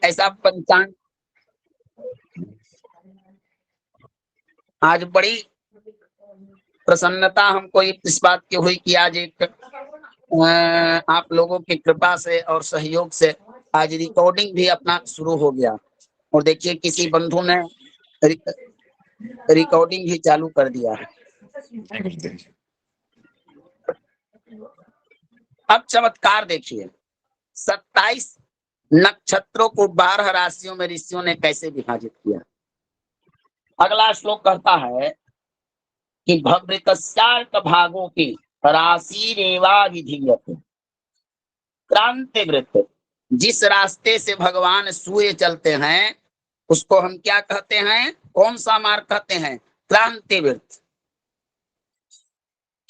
ऐसा पंचांग आज बड़ी प्रसन्नता हमको इस बात की हुई कि आज एक आप लोगों की कृपा से और सहयोग से आज रिकॉर्डिंग भी अपना शुरू हो गया। और देखिए किसी बंधु ने रिकॉर्डिंग ही चालू कर दिया है। अब चमत्कार देखिए, 27 नक्षत्रों को 12 राशियों में ऋषियों ने कैसे विभाजित किया। अगला श्लोक कहता है कि भवृतस्यार्क भागों की राशि रेवा विधीयते। क्रांति वृत्त, जिस रास्ते से भगवान सूर्य चलते हैं उसको हम क्या कहते हैं, कौन सा मार्ग कहते हैं, क्रांति वृत्त।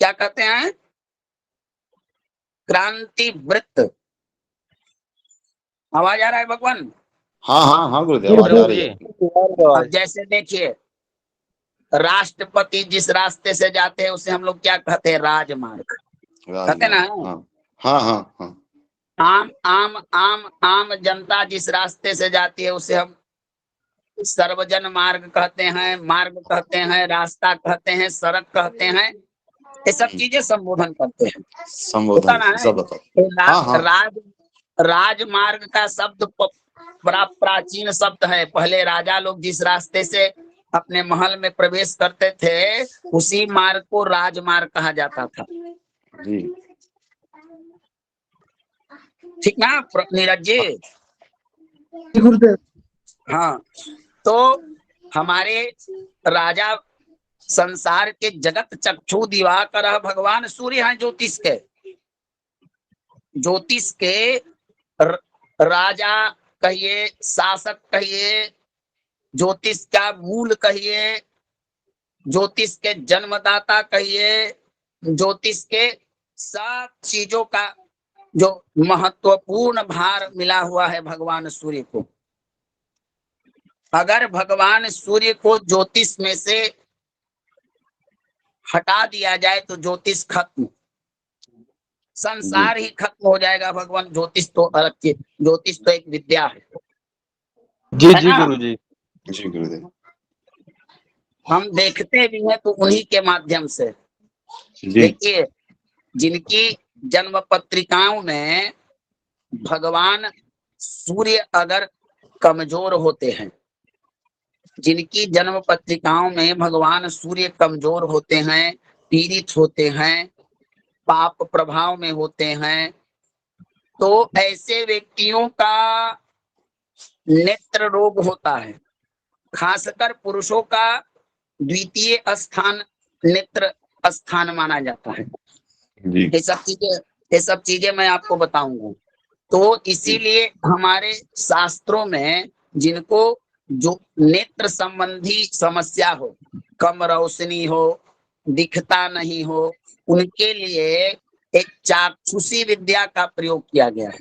क्या कहते हैं, क्रांति वृत्त। आवाज आ रहा है भगवान? हाँ हाँ हाँ गुरुदेव, आवाज आ रही है। अब जैसे देखिए, राष्ट्रपति जिस रास्ते से जाते हैं उसे हम लोग क्या कहते हैं, राजमार्ग कहते ना। हाँ हाँ हाँ। आम आम आम आम जनता जिस रास्ते से जाती है उसे हम सर्वजन मार्ग कहते हैं, मार्ग कहते हैं, रास्ता कहते हैं, सड़क कहते हैं। ये सब चीजें संबोधन करते हैं, संबोधन सब राजमार्ग का शब्द बड़ा प्राचीन शब्द है। पहले राजा लोग जिस रास्ते से अपने महल में प्रवेश करते थे उसी मार्ग को राजमार्ग कहा जाता था जी। ठीक ना नीरज जी? हाँ, तो हमारे राजा संसार के जगत चक्षु दिवाकर भगवान सूर्य हैं, ज्योतिष के राजा कहिए, शासक कहिए, ज्योतिष का मूल कहिए, ज्योतिष के जन्मदाता कहिए, ज्योतिष के सब चीजों का जो महत्वपूर्ण भार मिला हुआ है भगवान सूर्य को। अगर भगवान सूर्य को ज्योतिष में से हटा दिया जाए तो ज्योतिष खत्म, संसार ही खत्म हो जाएगा। भगवान ज्योतिष तो अलग चीज, ज्योतिष तो एक विद्या है। जी जी गुरु जी। जी गुरुदेव। हम देखते भी हैं तो उन्हीं के माध्यम से। देखिए, जिनकी जन्म पत्रिकाओं में भगवान सूर्य अगर कमजोर होते हैं, जिनकी जन्म पत्रिकाओं में भगवान सूर्य कमजोर होते हैं, पीड़ित होते हैं, पाप प्रभाव में होते हैं, तो ऐसे व्यक्तियों का नेत्र रोग होता है। खासकर पुरुषों का द्वितीय स्थान नेत्र स्थान माना जाता है। ये सब चीजें मैं आपको बताऊंगा। तो इसीलिए हमारे शास्त्रों में जिनको जो नेत्र संबंधी समस्या हो, कम रोशनी हो, दिखता नहीं हो, उनके लिए एक चाक्षुषी विद्या का प्रयोग किया गया है।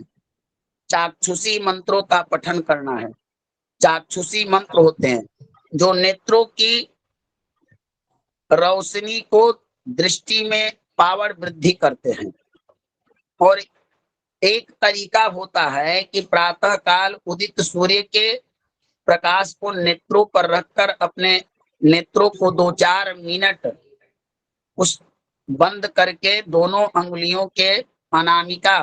चाक्षुषी मंत्रों का पठन करना है। चाक्षुषी मंत्र होते हैं जो नेत्रों की रोशनी को, दृष्टि में पावर वृद्धि करते हैं। और एक तरीका होता है कि प्रातः काल उदित सूर्य के प्रकाश को नेत्रों पर रखकर अपने नेत्रों को 2-4 मिनट उस बंद करके दोनों अंगुलियों के अनामिका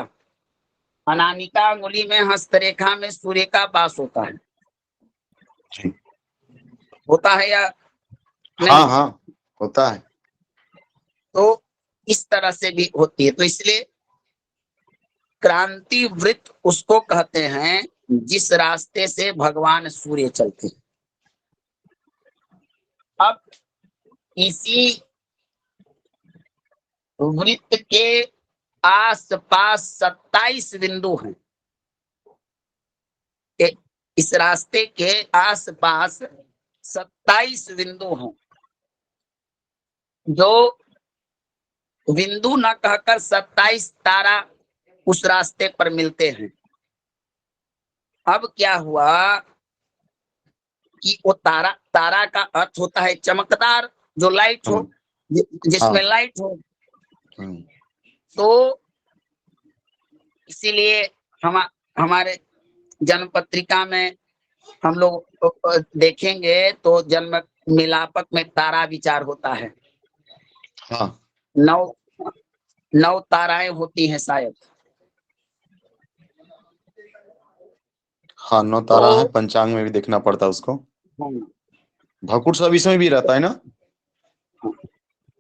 अंगुली में हस्तरेखा में सूर्य का वास होता है। होता है या नहीं? हाँ हाँ होता है। तो इस तरह से भी होती है। तो इसलिए क्रांति वृत्त उसको कहते हैं जिस रास्ते से भगवान सूर्य चलते हैं। अब इसी वृत्त के आसपास 27 बिंदु हैं। इस रास्ते के आसपास 27 बिंदु हैं, जो बिंदु न कहकर 27 तारा उस रास्ते पर मिलते हैं। अब क्या हुआ कि वो तारा का अर्थ होता है चमकदार, जो लाइट हो, जिसमें लाइट हो। तो इसीलिए हमारे जन्म पत्रिका में हम लोग देखेंगे तो जन्म मिलापक में तारा विचार होता है। हाँ 9 ताराएं होती हैं शायद। हाँ 9 तारा है, पंचांग में भी देखना पड़ता है उसको। भकुर सब इसमें भी रहता है ना।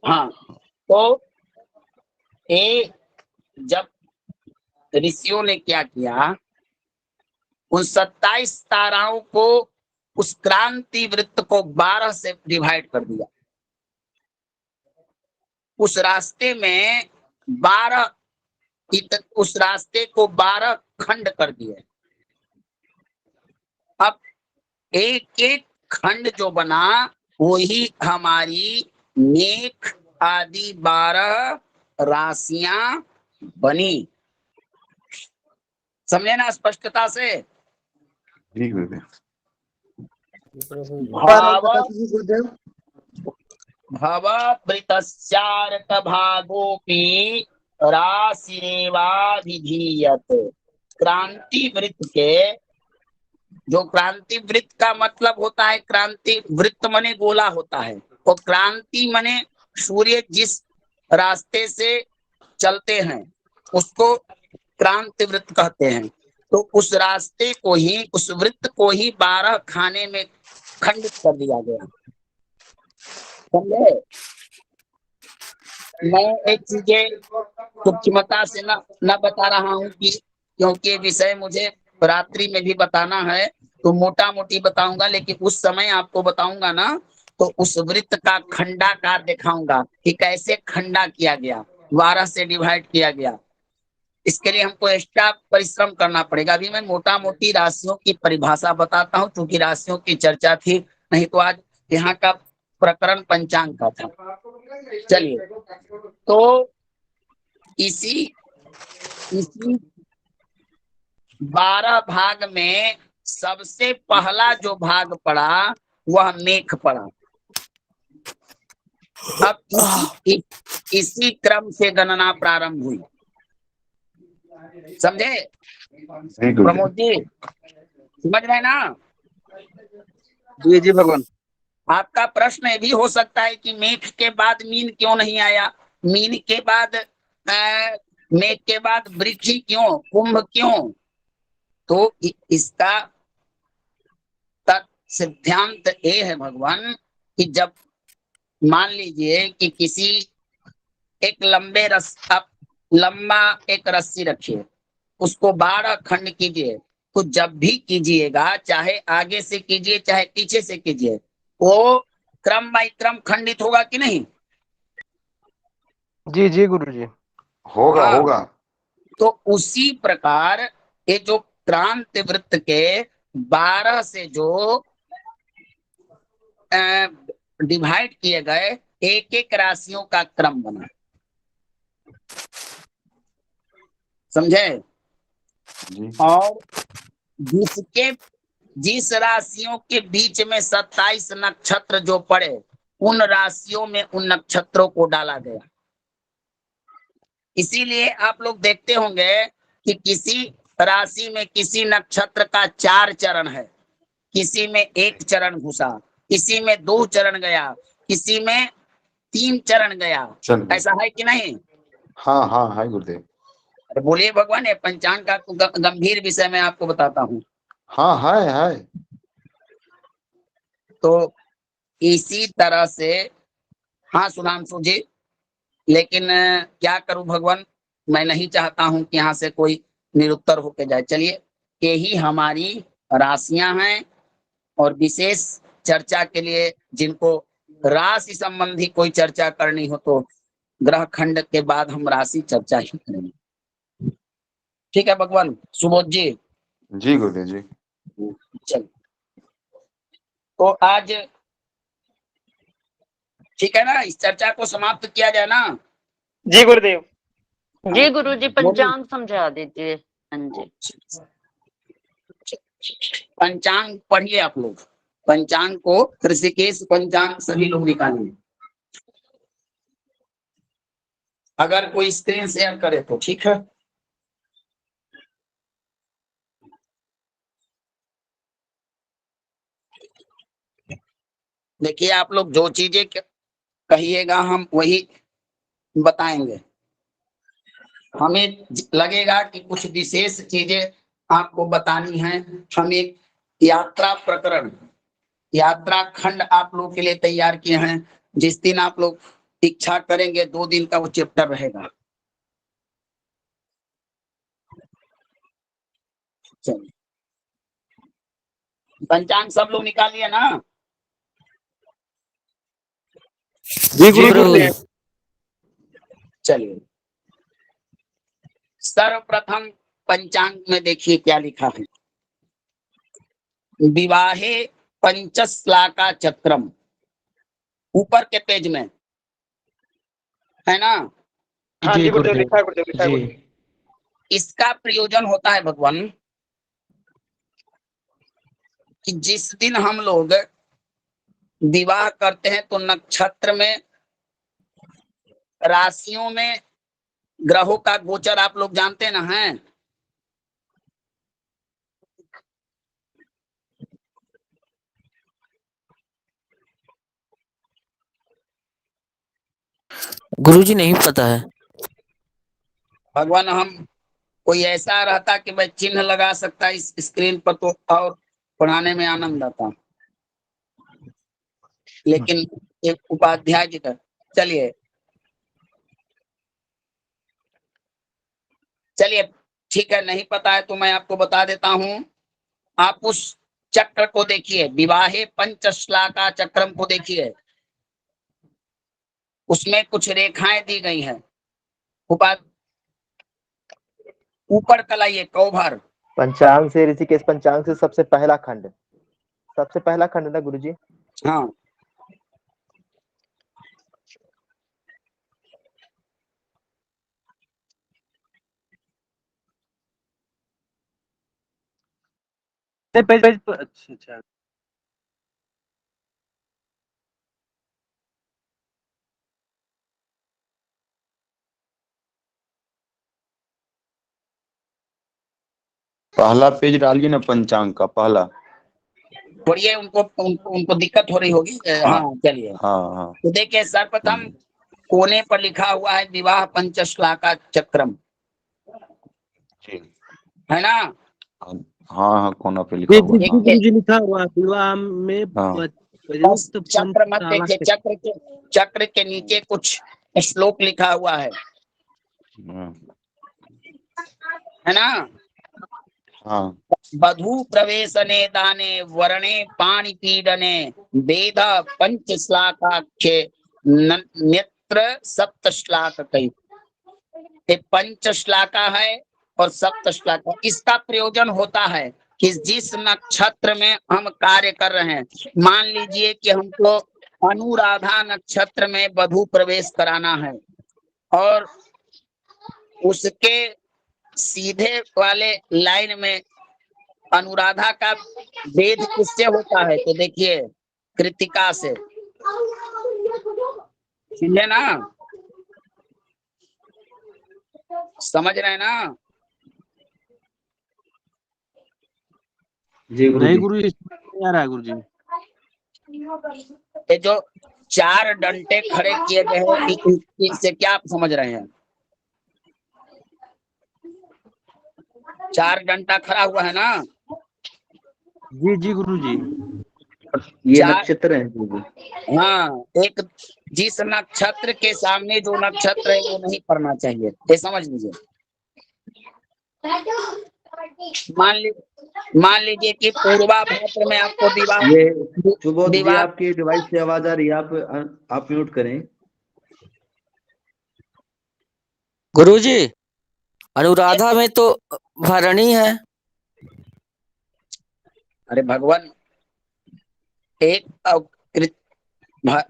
हाँ तो ये जब ऋषियों ने क्या किया, उन 27 ताराओं को उस क्रांति वृत्त को 12 से डिवाइड कर दिया। उस रास्ते में 12 उस रास्ते को 12 खंड कर दिए। अब एक एक खंड जो बना वही हमारी मेख आदि 12 राशियां बनी। समझे ना स्पष्टता से। जी गुरुदेव। भवभृतस्यार्क भागोपि राशिरेवाभिधीयत। क्रांति वृत्त के, जो क्रांति वृत्त का मतलब होता है, क्रांति वृत्त मने गोला होता है, और क्रांति मने सूर्य जिस रास्ते से चलते हैं उसको क्रांति वृत्त कहते हैं। तो उस रास्ते को ही, उस वृत्त को ही 12 खाने में खंडित कर दिया गया। समझे? मैं एक चीजें सूक्ष्मता से न बता रहा हूँ कि क्योंकि विषय मुझे रात्रि में भी बताना है, तो मोटा मोटी बताऊंगा, लेकिन उस समय आपको बताऊंगा ना तो उस वृत्त का खंडाकार दिखाऊंगा कि कैसे खंडा किया गया, 12 से डिवाइड किया गया। इसके लिए हमको एक्स्ट्रा परिश्रम करना पड़ेगा। अभी मैं मोटा मोटी राशियों की परिभाषा बताता हूँ, क्योंकि राशियों की चर्चा थी, नहीं तो आज यहाँ का प्रकरण पंचांग का था। चलिए, तो इसी 12 भाग में सबसे पहला जो भाग पड़ा वह मेख पड़ा। अब इसी क्रम से गणना प्रारंभ हुई। समझे प्रमोद जी? समझ रहे ना? जी जी भगवान। आपका प्रश्न ये भी हो सकता है कि मेघ के बाद मीन क्यों नहीं आया, मीन के बाद मेघ के बाद वृक्षी क्यों, कुंभ क्यों? तो इसका सिद्धांत ये है भगवान कि जब मान लीजिए कि किसी एक लंबा एक रस्सी रखिए, उसको 12 खंड कीजिए, तो जब भी कीजिएगा, चाहे आगे से कीजिए चाहे पीछे से कीजिए, वो क्रम बाई क्रम खंडित होगा कि नहीं? जी जी गुरु जी। होगा हाँ, होगा। तो उसी प्रकार ये जो क्रांति वृत्त के 12 से जो डिवाइड किए गए, एक एक राशियों का क्रम बना। समझे? जी और जिस राशियों के बीच में 27 नक्षत्र जो पड़े, उन राशियों में उन नक्षत्रों को डाला गया। इसीलिए आप लोग देखते होंगे कि किसी राशि में किसी नक्षत्र का 4 चरण है, किसी में 1 चरण घुसा, किसी में 2 चरण गया, किसी में 3 चरण गया। चलिए। ऐसा है कि नहीं? हाँ हाँ है गुरुदेव। अरे बोलिए भगवान, ये पंचांग का गंभीर विषय मैं आपको बताता हूँ। हाँ है। तो इसी तरह से, हाँ सुधांशु जी, लेकिन क्या करूं भगवान, मैं नहीं चाहता हूं कि यहाँ से कोई निरुत्तर होके जाए। चलिए, यही हमारी राशियां हैं, और विशेष चर्चा के लिए जिनको राशि संबंधी कोई चर्चा करनी हो तो ग्रह खंड के बाद हम राशि चर्चा ही करेंगे। ठीक है भगवान, सुबोध जी? जी गुरुदेव जी। चलिए, तो आज ठीक है ना, इस चर्चा को समाप्त किया जाए ना? जी गुरुदेव। जी गुरु जी, पंचांग समझा दीजिए। हाँ जी। पंचांग पढ़िए आप लोग, पंचांग को ऋषिकेश पंचांग सभी लोग निकालिए। अगर कोई स्क्रीन शेयर करे तो ठीक है। देखिए आप लोग जो चीजें कहिएगा हम वही बताएंगे। हमें लगेगा कि कुछ विशेष चीजें आपको बतानी है। हम एक यात्रा प्रकरण, यात्रा खंड आप लोग के लिए तैयार किए हैं। जिस दिन आप लोग इच्छा करेंगे 2 दिन का वो चैप्टर रहेगा। चलिए, पंचांग सब लोग निकालिए ना। जी गुरुदेव। चलिए, सर्वप्रथम पंचांग में देखिए क्या लिखा है। विवाहे पंचश्लाका चक्रम, ऊपर के पेज में है ना। हाँ जी गुरुदेव, लिखा है गुरुदेव, लिखा है गुरुदेव। इसका प्रयोजन होता है भगवान कि जिस दिन हम लोग विवाह करते हैं तो नक्षत्र में, राशियों में ग्रहों का गोचर आप लोग जानते ना हैं। गुरुजी नहीं पता है। भगवान, हम कोई ऐसा रहता कि मैं चिन्ह लगा सकता इस स्क्रीन पर तो और पढ़ाने में आनंद आता, लेकिन एक उपाध्याय जी का। चलिए चलिए ठीक है, नहीं पता है तो मैं आपको बता देता हूं। आप उस चक्र को देखिए, विवाहे पंचश्लाका चक्रम को देखिए, उसमें कुछ रेखाएं दी गई हैं। ऊपर कलाइए कौभर। पंचांग से ऋषिकेश, पंचांग से सबसे पहला खंड ना गुरुजी। हाँ, पेज अच्छा। पहला पेज डालिए ना, पंचांग का पहला। थोड़ी उनको दिक्कत हो रही होगी। हाँ चलिए। हाँ हाँ। तो देखिए सर्वप्रथम कोने पर लिखा हुआ है विवाह पंचश्लाका चक्रम, है ना। हाँ हाँ, कोना पे लिखा हुआ है। गुरुजी लिखा हुआ विवाह में बस चक्र मत देखिए, चक्र के नीचे कुछ श्लोक लिखा हुआ है ना। हाँ। वधू प्रवेशने दाने वर्णे पाणि पीडने वेद पंचश्लाकाख्ये नेत्र सप्तश्लाक कई। ये पंचश्लाका है और सप्तश्लाका। इसका प्रयोजन होता है कि जिस नक्षत्र में हम कार्य कर रहे हैं, मान लीजिए कि हमको अनुराधा नक्षत्र में वधू प्रवेश कराना है और उसके सीधे वाले लाइन में अनुराधा का वेद किससे होता है, तो देखिए कृतिका से, समझे ना, समझ रहे हैं ना। जी नहीं गुरुजी, आ रहा है गुरुजी। ये जो 4 डंडे खड़े किए गए हैं, इससे क्या आप समझ रहे हैं। 4 डंडा खड़ा हुआ है ना। जी जी गुरुजी। ये नक्षत्र है। हाँ, एक जिस नक्षत्र के सामने जो नक्षत्र है वो नहीं पढ़ना चाहिए, ये समझ लीजिए। मान लीजिए कि पूर्वा भाद्र में आपको विवाह आपकी डिवाइस से आवाज आ रही है, आप म्यूट करें। गुरुजी अनुराधा में तो भरणी है। अरे भगवान, एक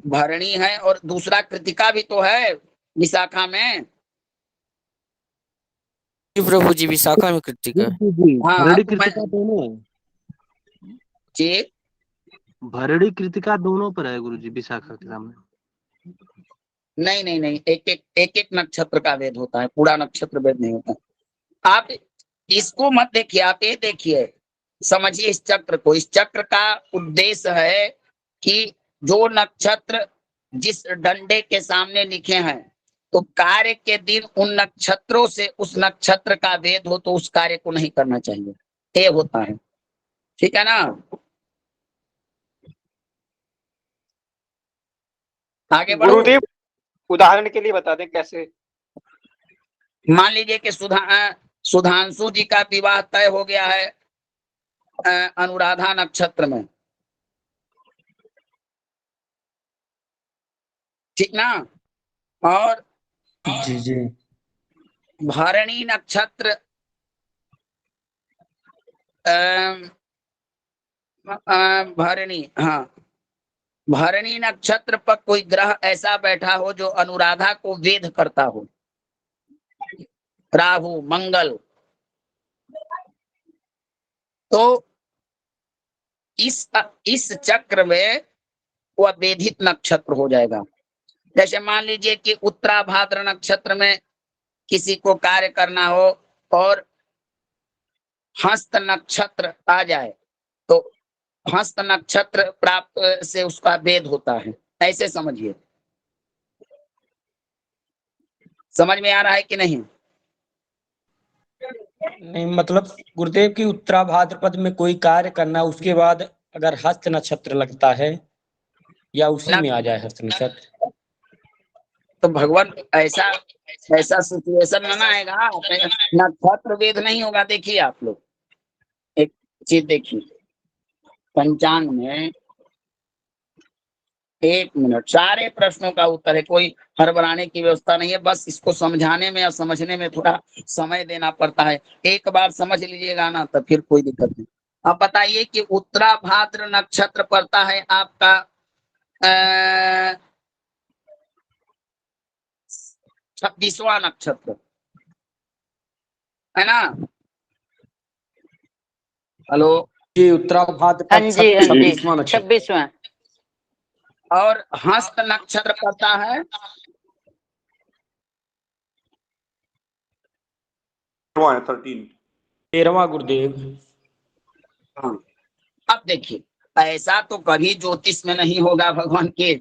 भरणी है और दूसरा कृतिका भी तो है विशाखा में। प्रभु जी विशाखा में कृतिका। हाँ, भरणी कृतिका दोनों है। जी, भरणी कृतिका दोनों पर है गुरुजी, विशाखा के सामने। नहीं, एक नक्षत्र का वेद होता है, पूरा नक्षत्र वेद नहीं होता। आप इसको मत देखिए, आप ये देखिए, समझिए इस चक्र को। इस चक्र का उद्देश्य है कि जो नक्षत्र जिस डंडे के सामने लिखे हैं, तो कार्य के दिन उन नक्षत्रों से उस नक्षत्र का भेद हो तो उस कार्य को नहीं करना चाहिए, ये होता है। ठीक है ना? आगे बढ़ो। गुरुदेव उदाहरण के लिए बता दें कैसे। मान लीजिए कि सुधांशु जी का विवाह तय हो गया है अनुराधा नक्षत्र में, ठीक ना? और जी जी भरणी नक्षत्र भरणी, हाँ, भरणी नक्षत्र पर कोई ग्रह ऐसा बैठा हो जो अनुराधा को वेध करता हो, राहु, मंगल, तो इस चक्र में वह वेधित नक्षत्र हो जाएगा। जैसे मान लीजिए कि उत्तराभाद्र नक्षत्र में किसी को कार्य करना हो और हस्त नक्षत्र आ जाए, तो हस्त नक्षत्र प्राप्त से उसका भेद होता है, ऐसे समझिए। समझ में आ रहा है कि नहीं? नहीं मतलब गुरुदेव की उत्तरा भाद्रपद में कोई कार्य करना, उसके बाद अगर हस्त नक्षत्र लगता है या उसी में आ जाए हस्त नक्षत्र, तो भगवान ऐसा ऐसा सिचुएशन में ना आएगा, नक्षत्र वेद नहीं होगा। देखिए आप लोग एक चीज देखिए, पंचांग में 1 मिनट सारे प्रश्नों का उत्तर है, कोई हड़बड़ाने की व्यवस्था नहीं है, बस इसको समझाने में और समझने में थोड़ा समय देना पड़ता है। एक बार समझ लीजिएगा ना तो फिर कोई दिक्कत नहीं। अब बताइए कि उत्तराभाद्र नक्षत्र पड़ता है आपका 26वां नक्षत्र, है ना? हेलो, जी उत्तरा हाँ भाद्रपद जी, हाँ जी, 26वां नक्षत्र। 26वां। और हस्त नक्षत्र पड़ता है 13वां गुरुदेव। हाँ। अब देखिए, ऐसा तो कभी ज्योतिष में नहीं होगा भगवान के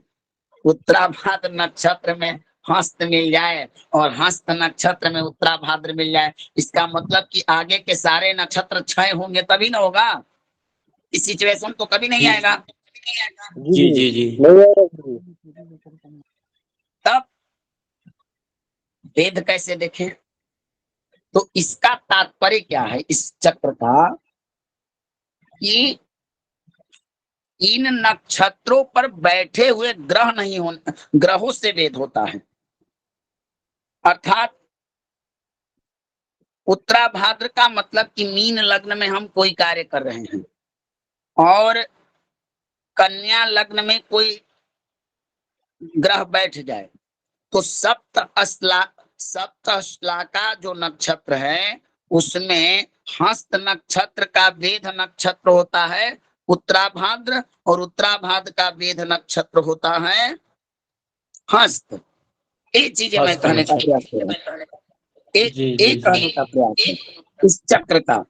उत्तराभाद्र नक्षत्र में हस्त मिल जाए और हस्त नक्षत्र में उत्तराभाद्र मिल जाए। इसका मतलब कि आगे के सारे नक्षत्र क्षय होंगे तभी ना होगा। इस सिचुएशन तो कभी नहीं आएगा। जी जी जी तब वेद कैसे देखें? तो इसका तात्पर्य क्या है इस चक्र का, कि इन नक्षत्रों पर बैठे हुए ग्रह नहीं होने, ग्रहों से वेद होता है। अर्थात उत्तराभाद्र का मतलब कि मीन लग्न में हम कोई कार्य कर रहे हैं और कन्या लग्न में कोई ग्रह बैठ जाए, तो सप्तश्लाका जो नक्षत्र है उसमें हस्त नक्षत्र का वेध नक्षत्र होता है उत्तराभाद्र, और उत्तराभाद्र का वेध नक्षत्र होता है हस्त। ये चीजें मैं कहने का प्रयास कर रहा हूं, एक कहने का प्रयास है इस चक्र का।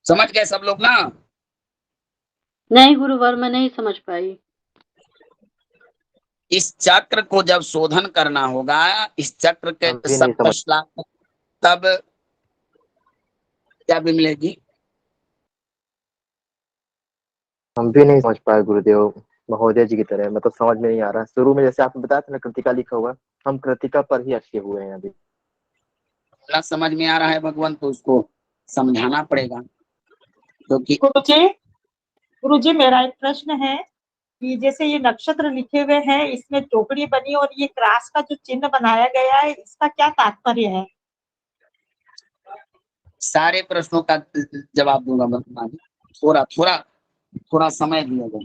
समझ गए सब लोग ना? नहीं गुरुवर, मैं नहीं समझ पाई। इस चक्र को जब शोधन करना होगा, इस चक्र के हम भी नहीं समझ। सप्तश्लाक, तब क्या भी मिलेगी? हम भी नहीं समझ पाए गुरुदेव, महोदय जी की तरह। मतलब समझ में नहीं आ रहा। शुरू में जैसे आपने बताया था ना कृतिका लिखा हुआ, हम कृतिका पर ही अटके हुए हैं अभी। समझ में आ रहा है भगवान, तो उसको समझाना पड़ेगा क्योंकि गुरुजी मेरा एक प्रश्न है कि जैसे ये नक्षत्र लिखे हुए हैं, इसमें चौकड़ी बनी और ये क्रॉस का जो चिन्ह बनाया गया है, इसका क्या तात्पर्य है? सारे प्रश्नों का जवाब दूंगा मैं। थोड़ा थोड़ा थोड़ा समय दिया जाए,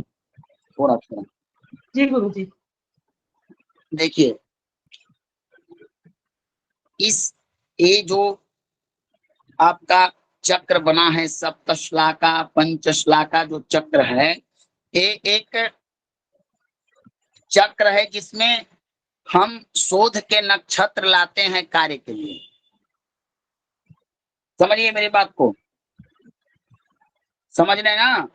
थोड़ा थोड़ा। जी गुरुजी। देखिए, ये जो आपका चक्र बना है सप्तश्लाका पंचश्लाका जो चक्र है, ये एक चक्र है जिसमें हम शोध के नक्षत्र लाते हैं कार्य के लिए। समझिए मेरी बात को, समझ रहे ना?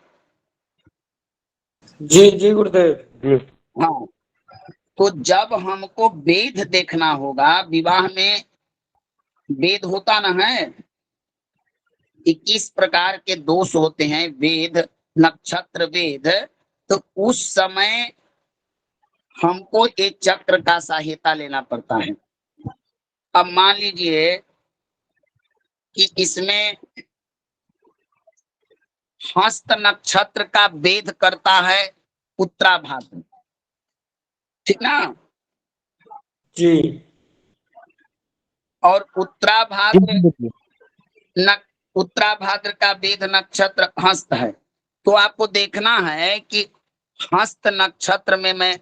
जी जी गुरुदेव जी। हाँ, तो जब हमको वेद देखना होगा, विवाह में वेद होता ना है, 21 प्रकार के दोष होते हैं, वेद, नक्षत्र वेद। तो उस समय हमको एक चक्र का सहायता लेना पड़ता है। अब मान लीजिए कि इसमें हस्त नक्षत्र का वेद करता है उत्तराभाद्र, ठीक ना? जी और उत्तराभाद्र जी। उत्तराभाद्र का वेद नक्षत्र हस्त है। तो आपको देखना है कि हस्त नक्षत्र में मैं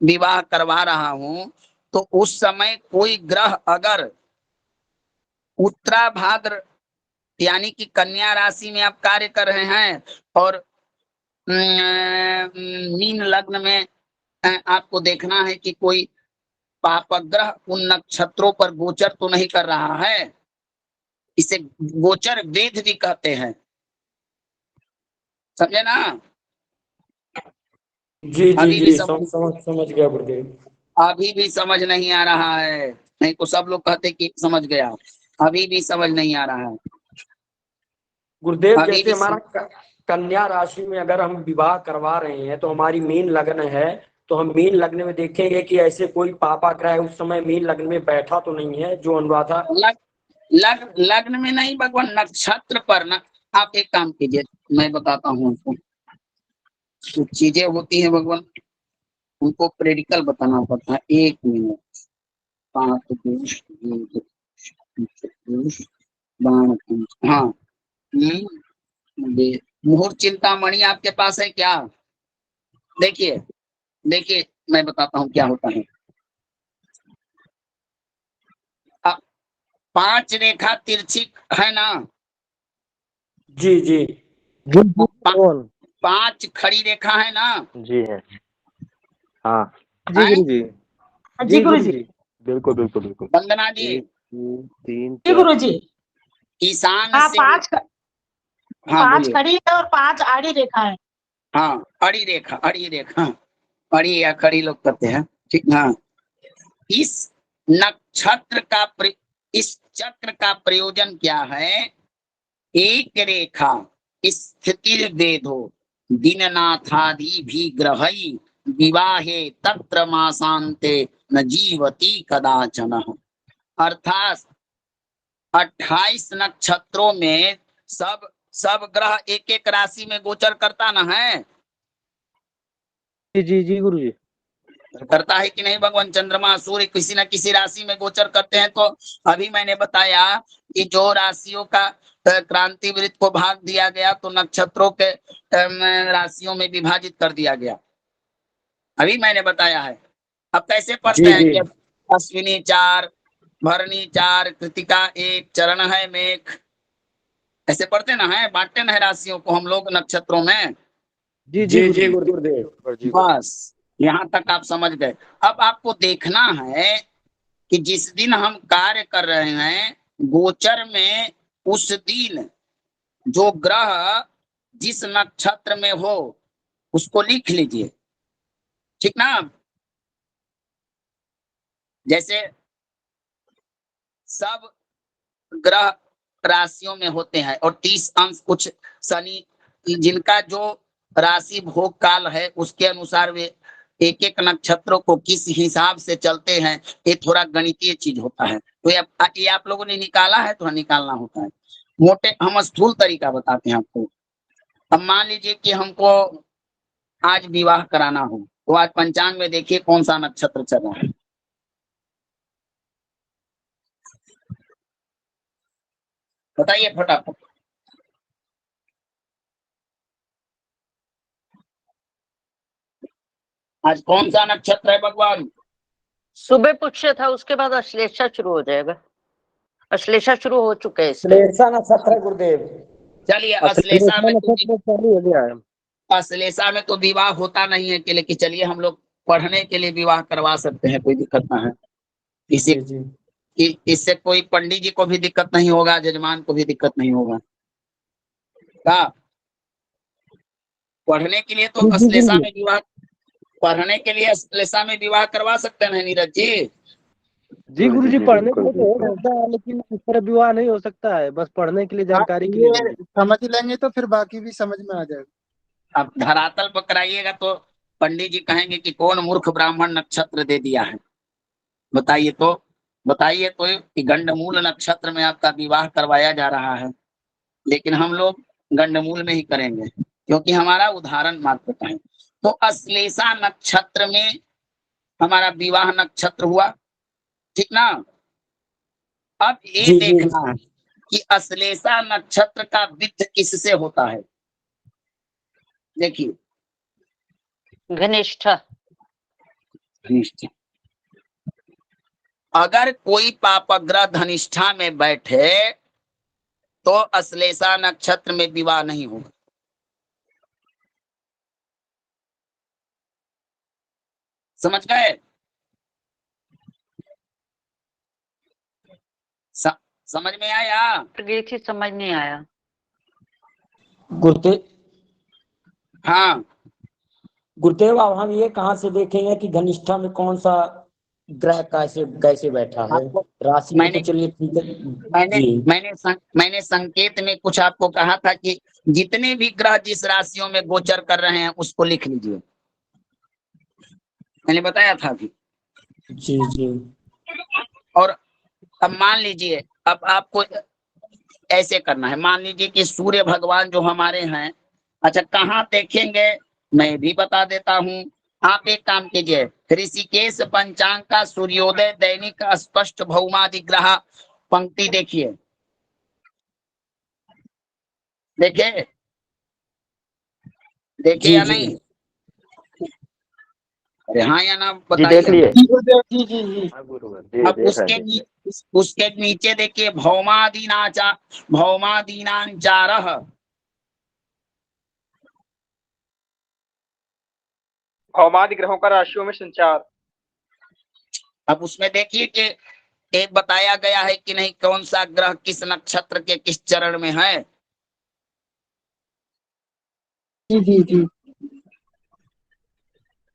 विवाह करवा रहा हूं, तो उस समय कोई ग्रह अगर उत्तराभाद्र यानी कि कन्या राशि में आप कार्य कर रहे हैं और मीन लग्न में आपको देखना है कि कोई पापग्रह उन नक्षत्रों पर गोचर तो नहीं कर रहा है। इसे गोचर वेद भी कहते हैं, समझे ना? जी जी अभी भी जी समझ गया गुरुदेव। अभी भी समझ नहीं आ रहा है, नहीं तो सब लोग कहते कि समझ गया, अभी भी समझ नहीं आ रहा है। गुरुदेव अभी जैसे भी हमारा कन्या राशि में अगर हम विवाह करवा रहे हैं तो हमारी मीन लग्न है, तो हम मीन लग्न में देखेंगे कि ऐसे कोई पापा ग्रह उस समय मीन लग्न में बैठा तो नहीं है जो अनुराधा। लग्न में नहीं भगवान, नक्षत्र पर ना। आप एक काम कीजिए, मैं बताता हूँ आपको। कुछ चीजें होती है भगवान, उनको प्रेडिकल बताना पड़ता है। 1 मिनट, 5 बाण, हाँ। मुहूर्त चिंतामणि आपके पास है क्या? देखिए देखिए, मैं बताता हूँ क्या होता है। 5 रेखा तिरछी है ना? जी जी जी वो कौन? 5 खड़ी रेखा है ना? जी है। हाँ जी गुरु जी। जी गुरु जी। बिल्कुल बिल्कुल बिल्कुल। वंदना जी, 1 2 3 जी 4। गुरु जी। ईशान हाँ, से, हाँ 5 बोलिए। खड़ी है और 5 आड़ी रेखा है। हाँ, अड़ी रेखा, अड़ी या खड़ी लोग कहते हैं, ठीक ना? इस नक्षत्र का इस चक्र का प्रयोजन क्या है? एक रेखा स्थिति वेदो दीननाथादि भी ग्रहई विवाहे तत्र मासांते न जीवती कदाचन। अर्थात 28 नक्षत्रों में सब सब ग्रह एक एक राशि में गोचर करता ना है, जी जी गुरु जी। करता है कि नहीं भगवान? चंद्रमा सूर्य किसी न किसी राशि में गोचर करते हैं। तो अभी मैंने बताया कि जो राशियों का क्रांति वृत्त को भाग दिया गया तो नक्षत्रों के राशियों में विभाजित कर दिया गया, अभी मैंने बताया है। अब कैसे पढ़ते जी हैं जी कि अश्विनी 4, भरणी 4, कृतिका 1, चरण है मेघ, ऐसे पढ़ते ना है, बांटते ना है राशियों को हम लोग नक्षत्रों में। जी जी गुरु जी जी। गुरुदेव। जी बस यहाँ तक आप समझ गए। अब आपको देखना है कि जिस दिन हम कार्य कर रहे हैं गोचर में, उस दिन जो ग्रह जिस नक्षत्र में हो उसको लिख लीजिए, ठीक ना? जैसे सब ग्रह राशियों में होते हैं और 30 अंश कुछ शनि, जिनका जो राशि भोग काल है उसके अनुसार वे एक एक नक्षत्रों को किस हिसाब से चलते हैं, ये थोड़ा गणितीय चीज होता है। तो ये आप लोगों ने निकाला है, थोड़ा निकालना होता है। मोटे हम स्थूल तरीका बताते हैं आपको। अब मान लीजिए कि हमको आज विवाह कराना हो, तो आज पंचांग में देखिए कौन सा नक्षत्र चल रहा है, बताइए फटाफट। आज कौन सा नक्षत्र है भगवान? सुबह पुष्य था, उसके बाद अश्लेषा शुरू हो जाएगा। अश्लेषा शुरू हो चुके हैं इसमें। श्लेषा नक्षत्र है गुरुदेव। चलिए, अश्लेषा में तो चालू हो गया है। अश्लेषा में तो विवाह होता नहीं है कि, लेकिन चलिए हम लोग पढ़ने के लिए विवाह करवा सकते हैं, कोई दिक्कत ना है। इसी जी जी इससे कोई पंडित जी को भी दिक्कत नहीं होगा, जजमान को भी दिक्कत नहीं होगा। का पढ़ने के लिए तो अश्लेषा में विवाह, पढ़ने के लिए अश्लेषा में विवाह करवा सकते हैं नीरज जी। जी गुरु जी, पढ़ने के बिल्कुल, लिए तो हो बिल्कुल। सकता है, लेकिन इस तरह विवाह नहीं हो सकता है, बस पढ़ने के लिए, हाँ, जानकारी के लिए गुरु ये जी। समझ लेंगे तो फिर बाकी भी समझ में आ जाएगा। अब धरातल पर कराइएगा तो पंडित जी कहेंगे कि कौन मूर्ख ब्राह्मण नक्षत्र दे दिया है। बताइए तो, बताइए तो कि गंडमूल नक्षत्र में आपका विवाह करवाया जा रहा है, लेकिन हम लोग गंडमूल में ही करेंगे क्योंकि हमारा उदाहरण मात्र का है। तो अश्लेषा नक्षत्र में हमारा विवाह नक्षत्र हुआ, ठीक ना। अब ये जी, जी। देखना है कि अश्लेषा नक्षत्र का वित्त किससे होता है। देखिए घनिष्ठा। अगर कोई पापग्रह धनिष्ठा में बैठे तो अश्लेषा नक्षत्र में विवाह नहीं होगा। समझ गए? समझ में आया? गई थी, समझ नहीं आया। गुरुदेव, हाँ गुरुदेव, अब हम ये कहाँ से देखेंगे कि घनिष्ठा में कौन सा ग्रह कैसे कैसे बैठा है? आपको राशि में तो मैंने चलिए ठीक है मैंने जी। मैंने संकेत में कुछ आपको कहा था कि जितने भी ग्रह जिस राशियों में गोचर कर रहे हैं उसको लिख लीजिए। मैंने बताया था अभी। जी, जी। और अब मान लीजिए, अब आपको ऐसे करना है, मान लीजिए कि सूर्य भगवान जो हमारे हैं, अच्छा कहाँ देखेंगे मैं भी बता देता हूँ। आप एक काम कीजिए, ऋषिकेश पंचांग का सूर्योदय दैनिक स्पष्ट भौमादिग्रह पंक्ति देखिए, देखे देखे जी, या जी। नहीं? अरे हाँ या ना जी देख बताइए। लिए। जी, गुरुदेव, जी, जी, जी। हाँ गुरुवर जी अब देख रहे हैं। उसके नीचे देखिए भौमादीनाचारः, भौमादि ग्रहों का राशियों में संचार। अब उसमें देखिए कि एक बताया गया है कि नहीं कौन सा ग्रह किस नक्षत्र के किस चरण में है। जी, जी, जी।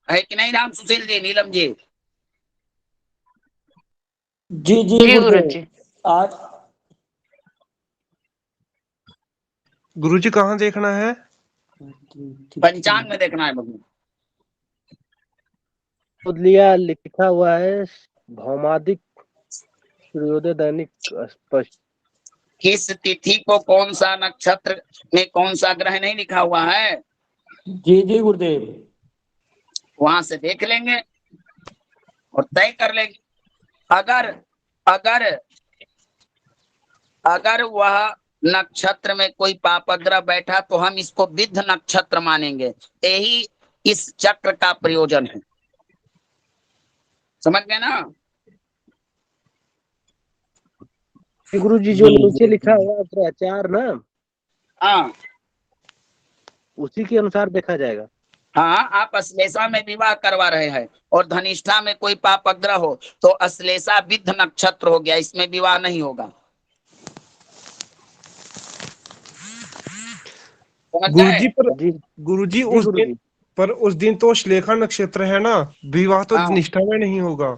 है कि नहीं राम सुशील जी, नीलम जी? जी, जी, जी गुरु गुरुदेव। जी। आज गुरु जी कहाँ देखना है? पंचांग में देखना है बबू। खुद लिया लिखा हुआ है, भौमादिक सूर्योदय दैनिक स्पष्ट। किस तिथि को कौन सा नक्षत्र में कौन सा ग्रह नहीं लिखा हुआ है, जी, जी, गुरुदेव। वहां से देख लेंगे और तय कर लेंगे। अगर अगर अगर वह नक्षत्र में कोई पापग्रह बैठा तो हम इसको विद्ध नक्षत्र मानेंगे। यही इस चक्र का प्रयोजन है। समझ गए ना? गुरु जी जो नीचे लिखा हुआ है प्रचार ना, हाँ उसी के अनुसार देखा जाएगा। हाँ, आप अश्लेषा में विवाह करवा रहे हैं और धनिष्ठा में कोई पापग्रह हो तो अश्लेषा विद्ध नक्षत्र हो गया, इसमें विवाह नहीं होगा। समझ गए? जी गुरुजी जी उस गुरु दिन जी। पर उस दिन तो श्लेखा नक्षत्र है ना, विवाह तो हाँ। निष्ठा में नहीं होगा।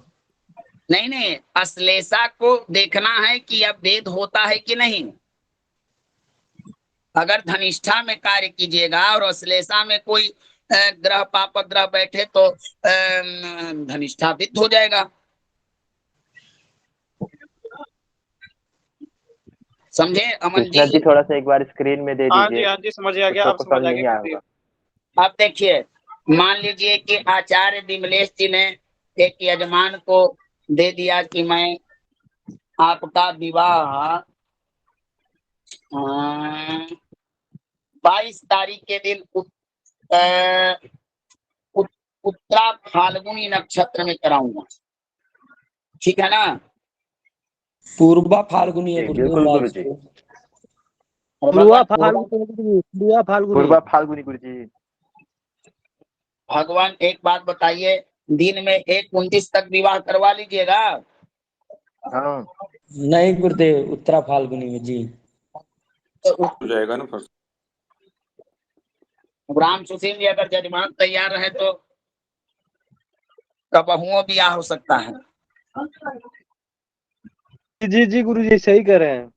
नहीं नहीं, अश्लेषा को देखना है कि अब वेद होता है कि नहीं। अगर धनिष्ठा में कार्य कीजिएगा और अश्लेषा में कोई ग्रह पापग्रह बैठे तो धनिष्ठा विद्ध हो जाएगा। समझे अमन कृष्णा जी जी? थोड़ा सा एक बार स्क्रीन में दे हाँ दीजिए, जी, हाँ जी, समझ आ गया, बच्चों अब को समझ समझ आ नहीं गया। आएगा। अब देखिए, मान लीजिए कि आचार्य विमलेश जी ने एक यजमान को दे दिया कि मैं आपका विवाह 22 तारीख के दिन उत्तरा फाल्गुनी नक्षत्र में कराऊंगा, ठीक है ना? पूर्वा फाल्गुनी है जी गुरुदेव बिल्कुल गुरु 22 जी। को। पूर्वा फाल्गुनी, पूर्वा फाल्गुनी। पूर्वा फाल्गुनी गुरु जी। भगवान एक बात बताइए, दिन में 1-29 तक विवाह करवा लीजिएगा। हाँ नहीं गुरुदेव, उत्तरा फाल्गुनी में जी। तो हो जाएगा ना फिर। राम सुशील जी अगर जजमान तैयार रहे तो कबहुओं ब्याह हो सकता है। जी जी गुरुजी सही कह रहे हैं।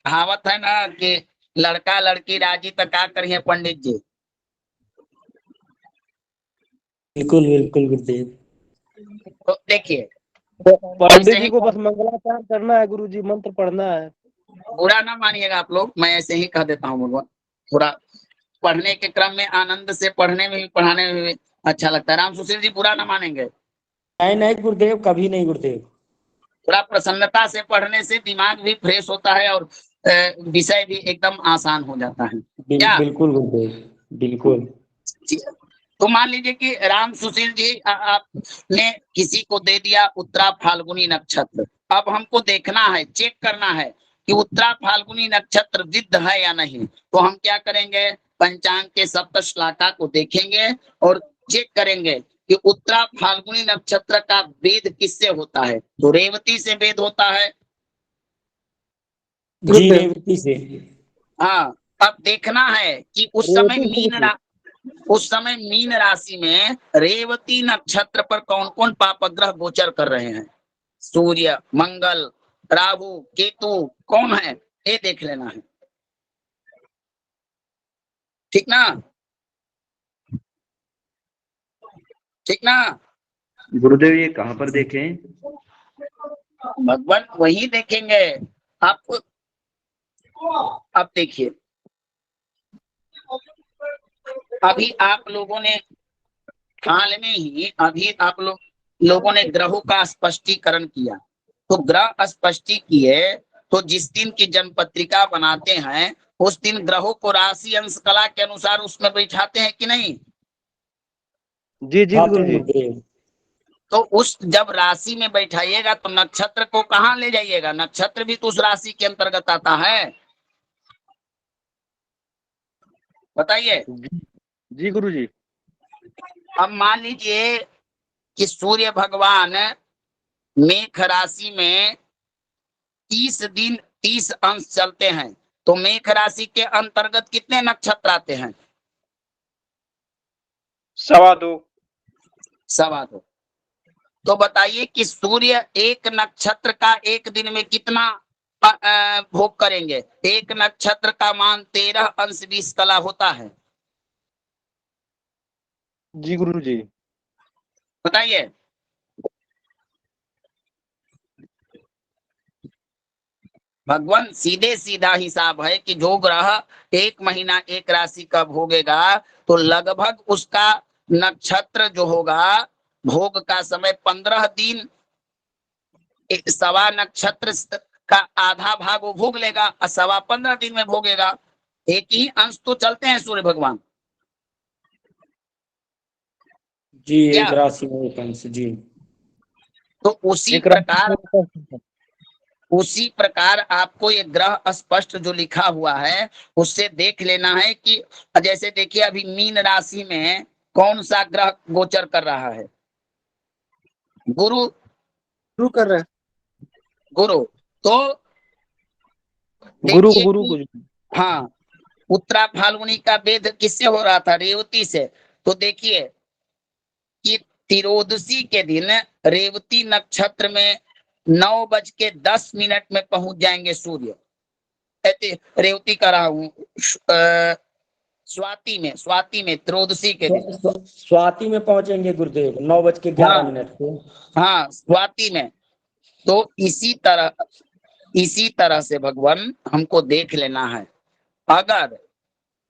कहावत है ना कि लड़का लड़की राजी तो क्या करिए पंडित जी। बिल्कुल बिल्कुल गुरुदेव। तो देखिए पंडित ऐसे जी ही को बस मंगलाचार करना है गुरुजी, मंत्र पढ़ना है। बुरा ना मानिएगा आप लोग, मैं ऐसे ही कह देता हूँ भगवान। पूरा पढ़ने के क्रम में आनंद से पढ़ने में भी पढ़ाने में भी अच्छा लगता है। राम सुशील जी बुरा ना मानेंगे। नहीं नहीं गुरुदेव, कभी नहीं गुरुदेव। थोड़ा प्रसन्नता से पढ़ने से दिमाग भी फ्रेश होता है और विषय भी एकदम आसान हो जाता है। क्या बिल्कुल गुरुदेव, बिल्कुल। तो मान लीजिए कि राम सुशील जी आपने किसी को दे दिया उत्तरा फाल्गुनी नक्षत्र। अब हमको देखना है, चेक करना है कि उत्तरा फाल्गुनी नक्षत्र विद्ध है या नहीं। तो हम क्या करेंगे, पंचांग के सप्त श्लाका को देखेंगे और चेक करेंगे कि उत्तरा फाल्गुनी नक्षत्र का वेद किससे होता है। तो रेवती से वेद होता है। जी रेवती से। हाँ, अब देखना है कि उस समय मीन राशि में रेवती नक्षत्र पर कौन कौन पापग्रह गोचर कर रहे हैं। सूर्य, मंगल, राहु, केतु कौन है, ये देख लेना है। ठीक ना, ठीक ना। गुरुदेव ये कहाँ पर देखें? भगवान वही देखेंगे आपको। अब देखिए, अभी आप लोगों ने हाल में ही आप लोगों ने ग्रहों का स्पष्टीकरण किया। तो ग्रह स्पष्टी किए तो जिस दिन की जन्म पत्रिका बनाते हैं उस दिन ग्रहों को राशि अंश कला के अनुसार उसमें बैठाते हैं कि नहीं। जी जी गुरुजी। तो उस जब राशि में बैठाइएगा तो नक्षत्र को कहाँ ले जाइएगा, नक्षत्र भी तो उस राशि के अंतर्गत आता है। बताइए। जी गुरुजी। अब मान लीजिए कि सूर्य भगवान मेष राशि में 30 दिन 30 अंश चलते हैं। तो मेष राशि के अंतर्गत कितने नक्षत्र आते हैं? 2.25। 2.25। तो बताइए कि सूर्य एक नक्षत्र का एक दिन में कितना भोग करेंगे। एक नक्षत्र का मान 13 अंश 20 कला होता है। जी गुरुजी। बताइए। भगवान सीधे सीधा हिसाब है कि जो ग्रह एक महीना एक राशि का भोगेगा तो लगभग उसका नक्षत्र जो होगा भोग का समय 15 दिन, सवा नक्षत्र का आधा भाग वो भोग लेगा और सवा 15 दिन में भोगेगा। एक ही अंश तो चलते हैं सूर्य भगवान जी। क्या? एक राशि में एक अंश। जी। तो उसी प्रकार आपको ये ग्रह स्पष्ट जो लिखा हुआ है उससे देख लेना है कि जैसे देखिए अभी मीन राशि में कौन सा ग्रह गोचर कर रहा है। गुरु कर रहे हैं। गुरु। तो गुरु देखिए गुरु कि हाँ, उत्तरा फाल्गुनी का वेद किससे हो रहा था, रेवती से। तो देखिए कि तिरोदशी के दिन रेवती नक्षत्र में 9:10 में पहुंच जाएंगे सूर्य। रेवती का रहा हूं, स्वाति में त्रयोदशी के दिन स्वाति में पहुंचेंगे गुरुदेव 9:11 को। हाँ स्वाति में। तो इसी तरह से भगवान हमको देख लेना है। अगर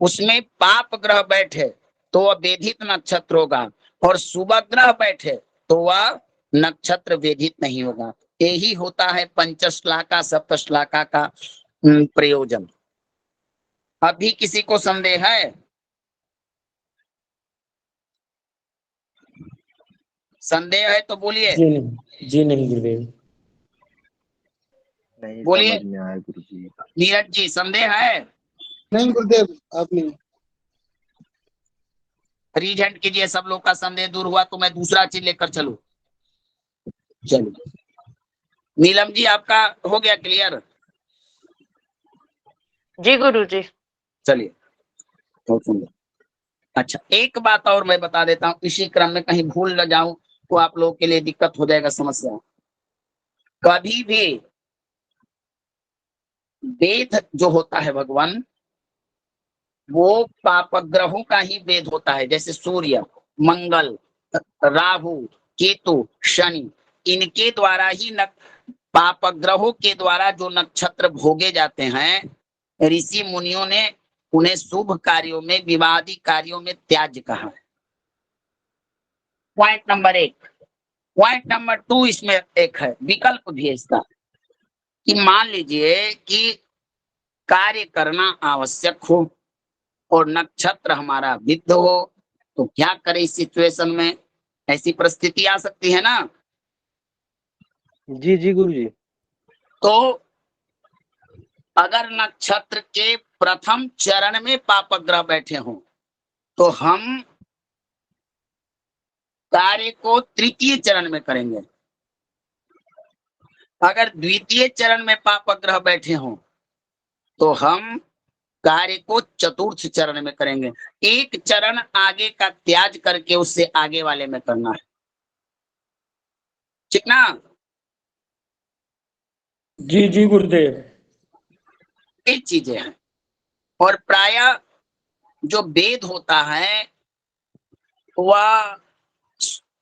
उसमें पाप ग्रह बैठे तो वह वेधित नक्षत्र होगा और शुभ ग्रह बैठे तो वह नक्षत्र वेधित नहीं होगा। यही होता है पंचश्लाका सप्तश्लाका का प्रयोजन। अभी किसी को संदेह है? संदेह है तो बोलिए। जी नहीं गुरुदेव। नहीं बोलिए। समझ में आया गुरुजी। नीरज जी संदेह है? नहीं गुरुदेव आप नहीं। रीजेंट कीजिए, सब लोग का संदेह दूर हुआ तो मैं दूसरा चीज लेकर चलूं। चलो नीलम जी आपका हो गया क्लियर? जी गुरुजी। चलिए बहुत सुंदर। अच्छा, एक बात और मैं बता देता हूँ, इसी क्रम में कहीं भूल न जाऊं तो आप लोगों के लिए दिक्कत हो जाएगा, समस्या। कभी भी वेद जो होता है भगवान, वो पापग्रहों का ही वेद होता है। जैसे सूर्य, मंगल, राहु, केतु, शनि, इनके द्वारा ही पापग्रहों के द्वारा जो नक्षत्र भोगे जाते हैं, ऋषि मुनियों ने उन्हें शुभ कार्यों में, विवादी कार्यों में त्याज्य कहा है। Point number 1। पॉइंट नंबर 2 इसमें एक है, विकल्प भी है इसका, कि मान लीजिए कि कार्य करना आवश्यक हो और नक्षत्र हमारा विद्ध हो, तो क्या करें इस सिचुएशन में? ऐसी परिस्थिति आ सकती है ना। जी जी गुरुजी। तो अगर नक्षत्र के प्रथम चरण में पापग्रह बैठे हों तो हम कार्य को तृतीय चरण में करेंगे। अगर द्वितीय चरण में पापग्रह बैठे हों तो हम कार्य को चतुर्थ चरण में करेंगे। एक चरण आगे का त्याग करके उससे आगे वाले में करना है, ठीक ना। जी जी गुरुदेव। ये चीजें हैं। और प्रायः जो वेद होता है वह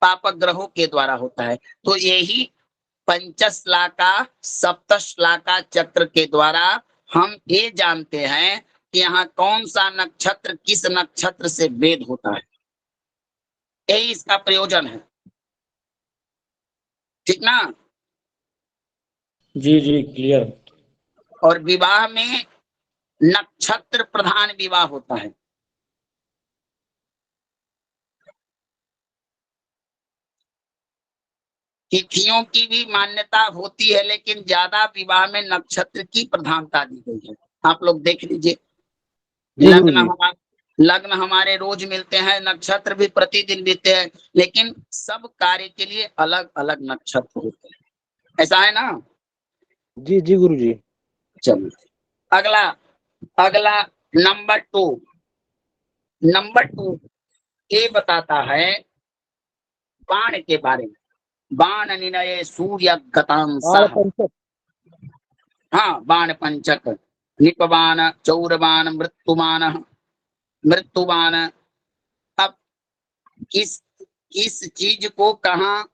पापग्रहों के द्वारा होता है। तो यही पंचश्लाका सप्तश्लाका चक्र के द्वारा हम ये जानते हैं कि यहाँ कौन सा नक्षत्र किस नक्षत्र से वेद होता है। यही इसका प्रयोजन है, ठीक ना। जी जी क्लियर। और विवाह में नक्षत्र प्रधान विवाह होता है। तिथियों की भी मान्यता होती है, लेकिन ज्यादा विवाह में नक्षत्र की प्रधानता दी गई है। आप लोग देख लीजिए, जी गुरुजी। लग्न हमारे रोज मिलते हैं, नक्षत्र भी प्रतिदिन मिलते हैं, लेकिन सब कार्य के लिए अलग अलग नक्षत्र होते हैं। ऐसा है ना। जी जी गुरुजी। चलिए अगला, अगला नंबर 2। नंबर 2 ये बताता है बाण के बारे में। बाण निनये सूर्य बाण गतांसः। पंचक। हाँ, बाण पंचक, निपबाण, चौरबाण, मृत्युबाण, मृत्युबाण। अब किस किस चीज को कहा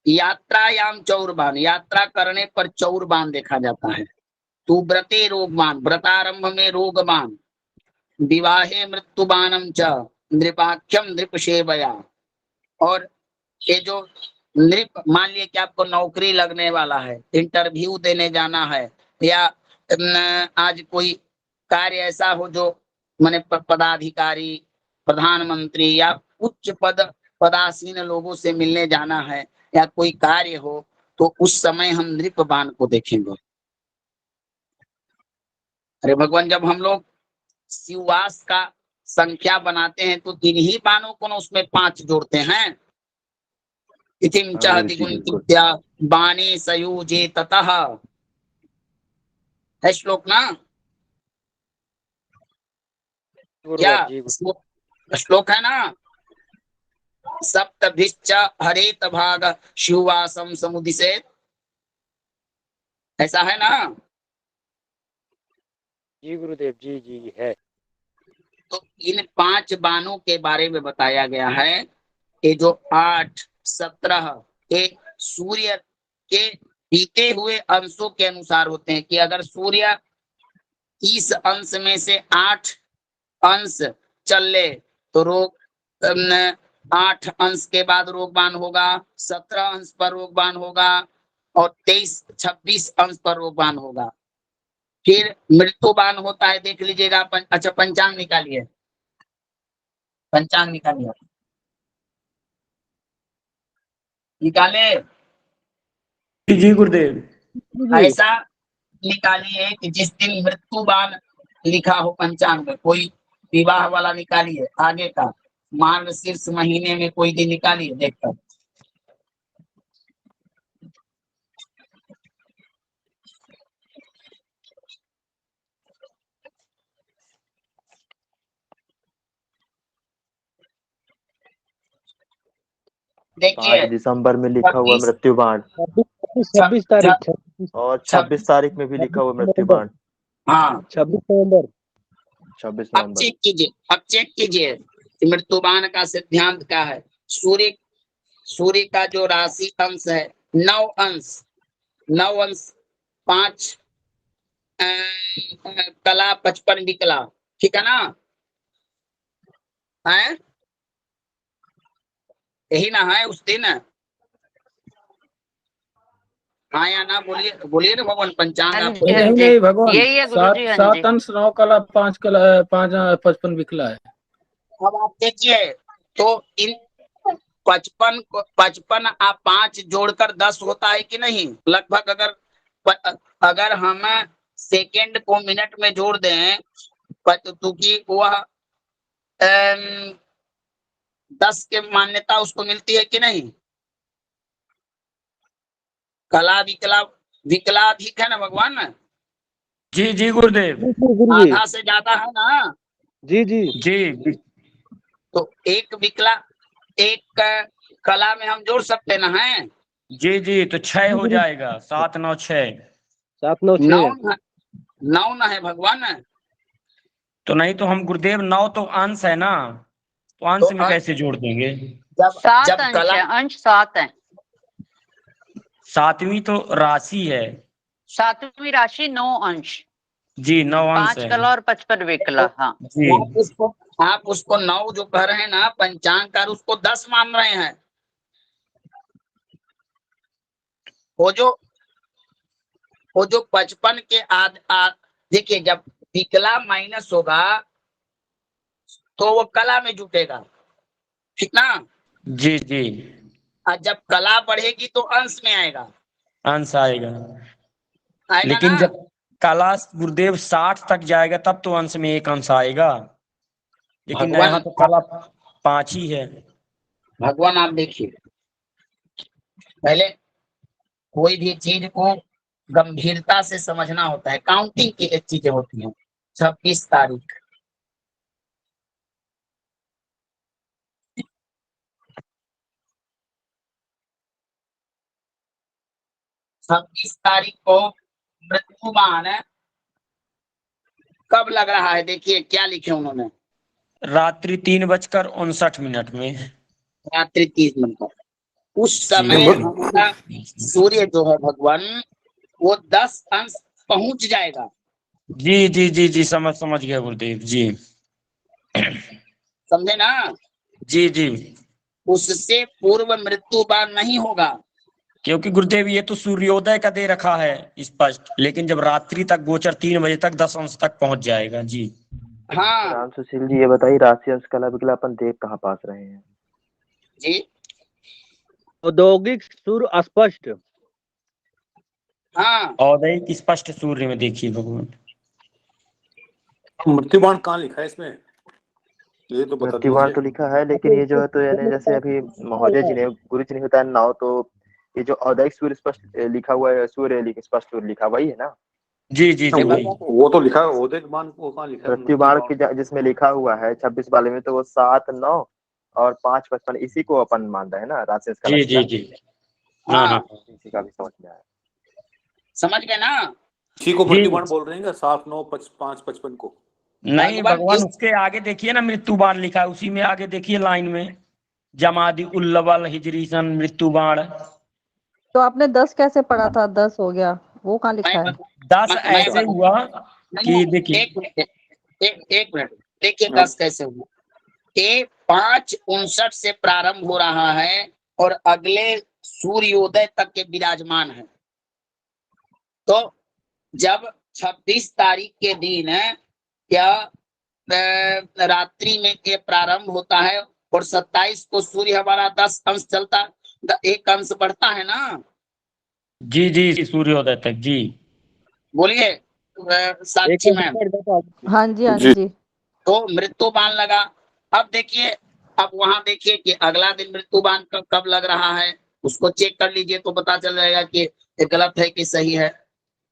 यात्रायाम चौरबाण, यात्रा करने पर चौरबाण देखा जाता है। तू व्रते रोगबाण, व्रतारंभ में रोगबाण, विवाहे मृत्युबाणम च, नृपाख्यम नृप सेवया। और ये जो नृप, मान लिया कि आपको नौकरी लगने वाला है, इंटरव्यू देने जाना है, या आज कोई कार्य ऐसा हो जो माने पदाधिकारी, प्रधानमंत्री या उच्च पदासीन लोगों से मिलने जाना है, या कोई कार्य हो, तो उस समय हम नृपबाण को देखेंगे। अरे भगवान, जब हम लोग शिववास का संख्या बनाते हैं तो इन्हीं बाणों को ना उसमें 5 जोड़ते हैं। इतिम हाँ चाहति गुरुजी बिल्कुल। गुणित्या बाणे सयुजे ततः, है श्लोक ना। क्या गुरुवर जी। श्लोक है ना। सप्तभिश्च हरेत भाग शिववासम समुदिशेत, ऐसा है ना। जी गुरुदेव जी जी है। तो इन 5 बाणों के बारे में बताया गया है। ये जो 8, 17 ये सूर्य के बीते हुए अंशों के अनुसार होते हैं, कि अगर सूर्य 30 अंश में से 8 अंश चल ले तो रोग 8 अंश के बाद रोगबान होगा, 17 अंश पर रोगबान होगा, और 23-26 अंश पर रोगबान होगा। फिर मृत्युबान होता है, देख लीजिएगा। अच्छा, पंचांग निकालिए, पंचांग निकालिए, निकाले। जी जी गुरुदेव। ऐसा निकालिए कि जिस दिन मृत्युबान लिखा हो पंचांग में, कोई विवाह वाला निकालिए आगे का, मार्गशीर्ष महीने में कोई दिन निकालिए देखकर। देखिए 5 दिसंबर में लिखा हुआ 26 मृत्यु बाण 26 तारीख और 26 तारीख में भी लिखा हुआ मृत्यु बाण। हाँ 26 नवंबर 26 अब नवंबर। चेक कीजिए, अब चेक कीजिए कि मृत्युबान का सिद्धांत क्या है। सूर्य का जो राशि अंश है 9 अंश 5 कला 55 विकला, ठीक है ना? है यही ना है उस दिन? हाँ या ना? बोलिए बोलिए ना भगवान। पंचांग हाँ आपको जी, हाँ नहीं जी, नहीं भगवान, यही है गुरुजी। हाँ सात जी, अंश 9 कला 5 55 विकला है। अब आप देखिए तो इन 55 आप 5 जोड़कर 10 होता है कि नहीं? लगभग अगर हम सेकंड को मिनट में जोड़ दें तो कि वह 10 के मान्यता उसको मिलती है कि नहीं? कला विकलाधिक है ना भगवान? जी जी गुरुदेव। गुरु जी। आधा से ज्यादा है ना? जी जी जी तो एक कला में हम जोड़ सकते ना हैं? जी जी, तो 6 हो जाएगा। 7 9 6। 7 9 9 6 9 ना है भगवान? तो नहीं तो हम गुरुदेव 9 तो अंश है ना, तो अंश तो में कैसे जोड़ देंगे? जब 7 अंश कला है, अंश 7 है। 7वीं तो राशि है। 7वीं राशि 9 अंश, जी 9 अंश 5 है। कला और 55 विकला। हाँ जी आप उसको 9 जो कह रहे हैं ना पंचांगकार, उसको 10 मान रहे हैं। वो जो 55 के देखिए जब विकला माइनस होगा तो वो कला में जुटेगा, ठीक ना? जी जी, और जब कला बढ़ेगी तो अंश में आएगा अंश आएगा। लेकिन ना? जब कला गुरुदेव 60 तक जाएगा तब तो अंश में एक अंश आएगा, लेकिन भगवान यहाँ तो कला 5 ही है। भगवान आप देखिए, पहले कोई भी चीज को गंभीरता से समझना होता है। काउंटिंग की एक चीजें होती हैं। 26 तारीख, को मृत्युबान कब लग रहा है? देखिए क्या लिखे उन्होंने, रात्रि 3:59 में। रात्रि 3 उस जी समय हमारा सूर्य जो है भगवान वो 10 अंश पहुंच जाएगा। जी जी जी जी, समझ गया गुरुदेव जी। समझे ना? जी जी, उससे पूर्व मृत्युबान नहीं होगा। क्योंकि गुरुदेव ये तो सूर्योदय का दे रखा है स्पष्ट, लेकिन जब रात्रि तक गोचर 3 बजे तक 10 अंश तक पहुंच जाएगा। जी हाँ राम सुशील जी, ये बताइए राशि अंश कला विकला अपन देख कहाँ पास रहे हैं? जी औद्योगिक सूर्य स्पष्ट। हाँ औदयिक स्पष्ट सूर्य में देखिए भगवान। मृत्युबाण कहाँ लिखा है इसमें? ये तो बता मृत्युबाण दीजिए। तो लिखा है, लेकिन ये जो है तो यानी जैसे अभी महोदय जी ने गुरु जी ने बताया 9, तो ये जो औदयिक सूर्य स्पष्ट लिखा हुआ है, सूर्य स्पष्ट सूर्य लिखा वही है ना? जी जी जी भाई, वो तो लिखा है, उदयबाण को कहाँ लिखा है? मृत्युबाण की जिसमें लिखा हुआ है 26 वाले में, तो वो 7 9 और 5 55 इसी को अपन मान रहे हैं ना राशि अंश कला जी जी विकला? जी, हाँ हाँ, इसी का भी समझ में आया। समझ गए ना? इसी को जी। मृत्युबाण बोल रहे हैं 7 9 5 55 को। नहीं भगवान, उसके आगे देखिए ना मृत्युबाण लिखा है, उसी में आगे देखिए लाइन में जमादी उल्लवल हिजरीसन मृत्युबाण। तो आपने 10 कैसे पढ़ा था? 10 हो गया, वो कहाँ लिखा है? 10 ऐसे हुआ कि देखिए, एक मिनट देखिए 10 कैसे हुआ। ये 5:59 से प्रारंभ हो रहा है और अगले सूर्योदय तक के विराजमान है। तो जब 26 तारीख के दिन या रात्रि में ये प्रारंभ होता है और 27 को सूर्य हमारा 10 अंश चलता, 1 अंश बढ़ता है ना? जी जी सूर्योदय तक। जी बोलिए साक्षी मैम। हाँ जी हाँ जी। तो मृत्युबान लगा। अब देखिए, अब वहां देखिए कि अगला दिन मृत्युबान कब लग रहा है, उसको चेक कर लीजिए तो पता चल जाएगा कि ये गलत है कि सही है।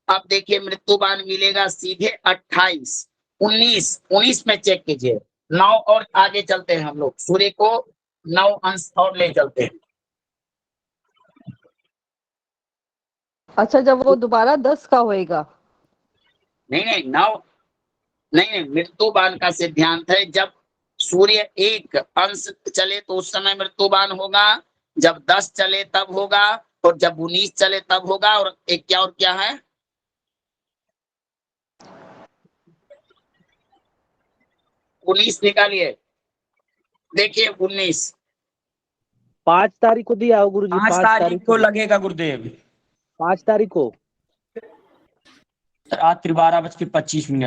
अब देखिए मृत्युबान मिलेगा सीधे 28 19 में चेक कीजिए। 9 और आगे चलते हैं हम लोग, सूर्य को 9 अंश और ले चलते हैं। अच्छा, जब वो दोबारा 10 का होएगा। नहीं नहीं 9 नहीं नहीं, मृत्युबान का सिद्धांत है जब सूर्य एक अंश चले तो उस समय मृत्युबान होगा, जब 10 चले तब होगा, और जब 19 चले तब होगा, और एक क्या और क्या है 19 निकालिए, देखिए 19 5 तारीख को दिया हो गुरुजी, 5 तारीख को लगेगा गुरुदेव, 5 तारीख को रात्रि 12:25 में।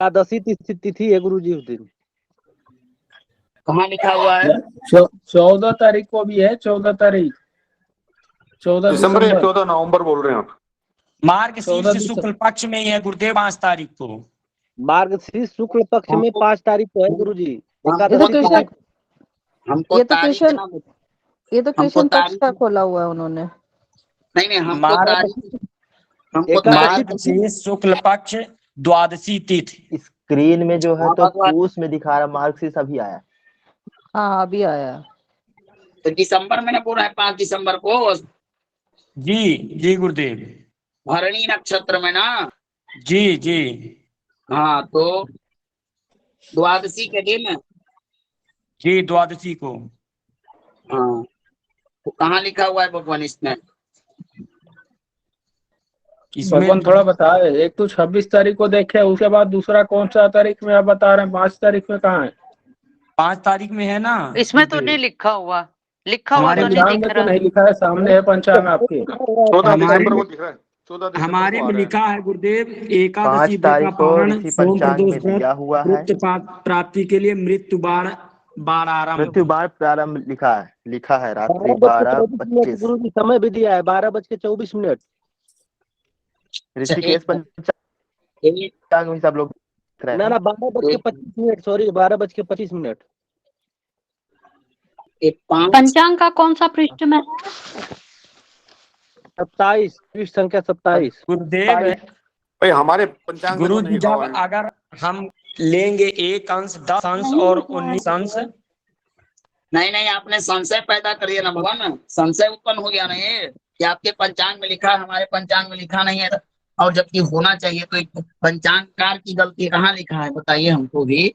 एकादशी तिथि है गुरुजी उस दिन। कहाँ लिखा हुआ है? 14 तारीख को भी है, 14 तारीख, 14 दिसंबर या दिसंबर। 14 नवंबर बोल रहे हैं आप? मार्ग शीर्ष शुक्ल पक्ष में ही है गुरुदेव 5 तारीख को। मार्गशीर्ष शुक्ल पक्ष में 5 तारीख को है गुरुजी ये तो एकादशी। कृष्ण हमको ये तो तारीख कृष्ण ना- ये तो हमको कृष्ण पक्ष तारीख का खोला हुआ है उन्होंने। नहीं नहीं, हमको मार्ग तारीख हमको तारीख मार्गशीर्ष शुक्ल पक्ष द्वादशी तिथि। स्क्रीन में जो है हाँ, तो भगवान। पूस में दिखा रहा, मार्क्सिस अभी आया। हाँ अभी आया। तो दिसंबर में बोल रहा है 5 दिसंबर को, जी गुरुदेव, भरणी नक्षत्र में ना। जी जी। हाँ तो द्वादशी के दिन, जी द्वादशी को। हाँ तो कहाँ लिखा हुआ है भगवान इसमें? इसमें भगवान थोड़ा बताए, एक तो 26 तारीख को देखे, उसके बाद दूसरा कौन सा तारीख में आप बता रहे हैं? 5 तारीख में कहाँ है? 5 तारीख में है ना। इसमें तो नहीं लिखा हुआ, लिखा हुआ हमारे तो नहीं पंचांग दिख में तो रहा। नहीं लिखा है, सामने है पंचांग आपके। 14 हमारे दिसंबर में को दिख रहा है, 14 दिसंबर हमारे को आ में रहा है। लिखा है गुरुदेव, 5 एकादशी तारीख व्रता को पारण इसी सोम पंचांग प्रदोष में व्रत दिया हुआ है। गुप्त प्राप्ति के लिए मृत्यु बाण आरंभ। मृत्यु बाण प्रारंभ लिखा है रात्रि 12:25। गुरुजी समय भी दिया है 12:24। ऋषिकेश पंचांग में सब लोग देख रहे हैं। ना 12:25, सॉरी 12:25। पंचांग का कौन सा पृष्ठ में है? 27, पृष्ठ संख्या 27। गुरुदेव भाई हमारे पंचांग में तो गुरु नहीं जी, लिखा जब हुआ है। अगर हम लेंगे 1 अंश 10 अंश और 19 अंश। नहीं नहीं, आपने संशय पैदा कर दिया ना भगवान, संशय उत्पन्न हो गया ना ये कि आपके पंचांग में लिखा है, हमारे पंचांग में लिखा नहीं है, और जबकि होना चाहिए। तो एक पंचांगकार की गलती कहाँ लिखा है बताइए हमको भी।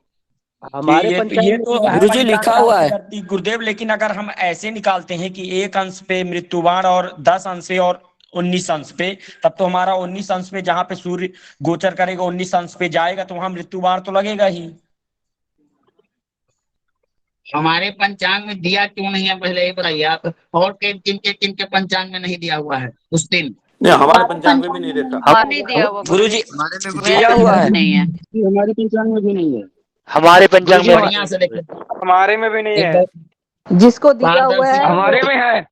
हमारे ये पंचांग तो में है गुरुजी लिखा पंचांगकार हुआ की है। गलती गुरुदेव, लेकिन अगर हम ऐसे निकालते हैं कि 1 अंश पे मृत्युबाण और 10 अंश पे और 19 अंश पे, तब तो हमारा 19 अंश पे जहाँ पे सूर्य गोचर करेगा 19 अंश पे जाएगा, तो वहां मृत्युबाण तो लगेगा ही। हमारे पंचांग में दिया क्यों नहीं है पहले ये बताइए आप, और किन के पंचांग में नहीं दिया हुआ है उस दिन? नहीं हमारे पंचांग में भी नहीं देखा। हाँ नहीं दिया हुआ गुरुजी मेरे दिया हुआ पंचांग है। में नहीं है। हमारे पंचांग में भी नहीं है। हमारे पंचांग में बढ़िया से देखिए, हमारे में भी नहीं है। जिसको दिया हुआ है हमारे में है।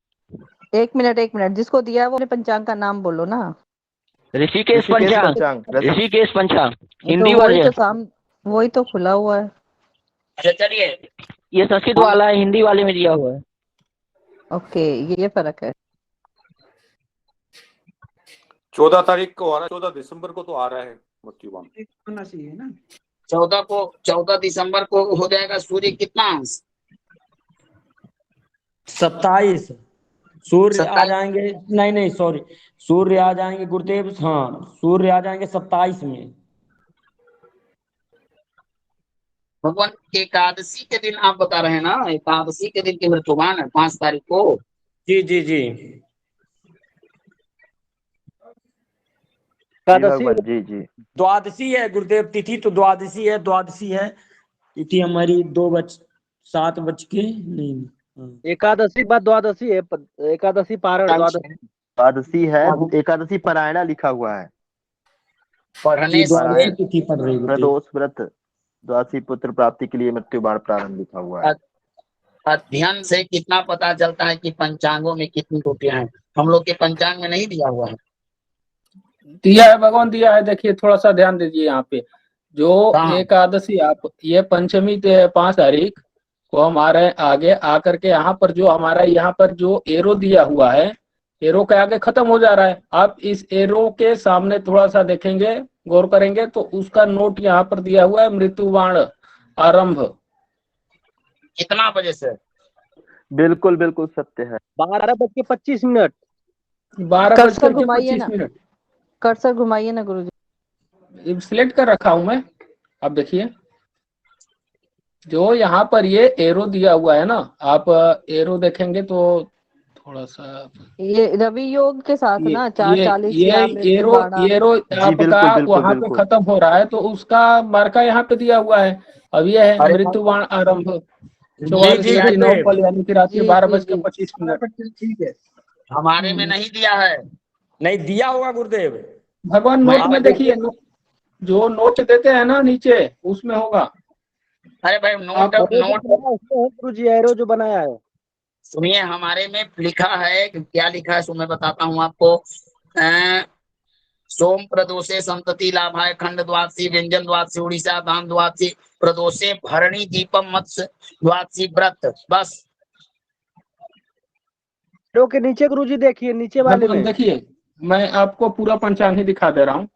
1 मिनट, जिसको दिया है वो अपने पंचांग का नाम बोलो ना। ऋषिकेश पंचांग, ऋषिकेश पंचांग हिंदी तो वही वर्जन। तो वही तो खुला हुआ है। अच्छा चलिए, ये संस्कृत वाला है, हिंदी वाले में दिया हुआ है। ओके, ये फर्क है। 14 तारीख को आ रहा है, 14 दिसंबर को तो आ रहा है मृत्युबाण। होना चाहिए ना। 14 दिसंबर को हो जाएगा सूर्य कितना अंश? 27 सूर्य आ 27 जाएंगे, नहीं सॉरी, सूर्य आ जाएंगे गुरुदेव, हाँ सूर्य आ जाएंगे 27 में। भगवान एकादशी के दिन आप बता रहे हैं ना, एकादशी के दिन की मृत्युबाण है 5 तारीख को। जी जी। द्वादशी है गुरुदेव, तिथि तो द्वादशी है। तिथि हमारी 2:07 नहीं, हाँ। एकादशी बाद द्वादशी है, एकादशी पारण द्वादशी है, एकादशी पारायणा लिखा हुआ है। पढ़ने से तिथि पढ़ रही है प्रदोष व्रत द्वादशी पुत्र प्राप्ति के लिए मृत्युबाण प्रारंभ लिखा हुआ है। अध्ययन से कितना पता चलता है कि पंचांगों में कितनी त्रुटियां हैं, हम लोग के पंचांग में नहीं दिया हुआ है। दिया है भगवान, दिया है। देखिए थोड़ा सा ध्यान दीजिए यहाँ पे, जो एकादशी आप ये पंचमी 5 तारीख को हम आ रहे हैं आगे आकर के यहाँ पर जो हमारा यहाँ पर जो एरो दिया हुआ है, एरो के आगे खत्म हो जा रहा है। आप इस एरो के सामने थोड़ा सा देखेंगे, गौर करेंगे तो उसका नोट यहाँ पर दिया हुआ है, मृत्युबाण आरंभ। कितना बजे से? बिल्कुल बिल्कुल सत्य है। 12:25। 12:25। कर्सर घुमाइए ना गुरुजी। सिलेक्ट कर रखा हूं मैं। अब देखिए जो यहाँ पर ये एरो दिया हुआ है ना, आप एरो देखेंगे तो थोड़ा सा ये रवि योग के साथ ना 4:40 ये या मृत्यु एरो बाड़ा। एरो जी आपका बिल्कुल बिल्कुल वहां पे बिल्कुल। खत्म हो रहा है तो उसका मार्का यहाँ पे दिया हुआ है। अब ये है अरे मृत्युबाण आरंभ जी 44 जी डिग्री 9 गुरुदेव, पल यानी कि रात्रि जी 12:25। ठीक है। हमारे में नहीं दिया है। नहीं दिया होगा गुरुदेव। भगवान मैं नोट में आपको- देखिए जो नोट देते हैं ना नीचे उसमें होगा। अरे भाई नोट नोट गुरुजी एरो जो बनाया है। सुनिए, हमारे में लिखा है कि क्या लिखा है, सो मैं बताता हूँ आपको। सोम प्रदोषे संतति लाभाय खंड द्वादशी व्यंजन द्वादशी उड़ीसा धाम द्वादशी प्रदोषे भरणी दीपम मत्स्य द्वादशी व्रत। बस एरो के नीचे गुरुजी देखिए, नीचे वाले भगवान में। देखिए मैं आपको पूरा पंचांग ही दिखा दे रहा हूँ।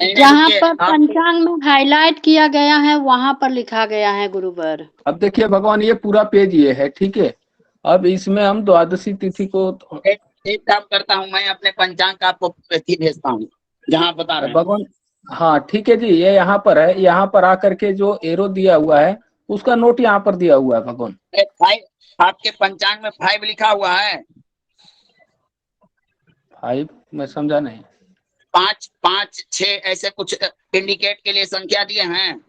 जहाँ पर पंचांग में हाईलाइट किया गया है वहां पर लिखा गया है गुरुवर। अब देखिए भगवान ये पूरा पेज ये है, ठीक है। अब इसमें हम द्वादशी तिथि को एक काम करता हूँ, मैं अपने पंचांग का आपको भेजता हूँ जहाँ बता रहे हैं भगवान। हाँ ठीक है जी, ये यहाँ पर है। यहाँ पर आकर के जो एरो दिया हुआ है उसका नोट यहाँ पर दिया हुआ है भगवान। 5 आपके पंचांग में 5 लिखा हुआ है। 5 मैं समझा नहीं। 5 5 6 ऐसे कुछ इंडिकेट के लिए संख्या दिए हैं।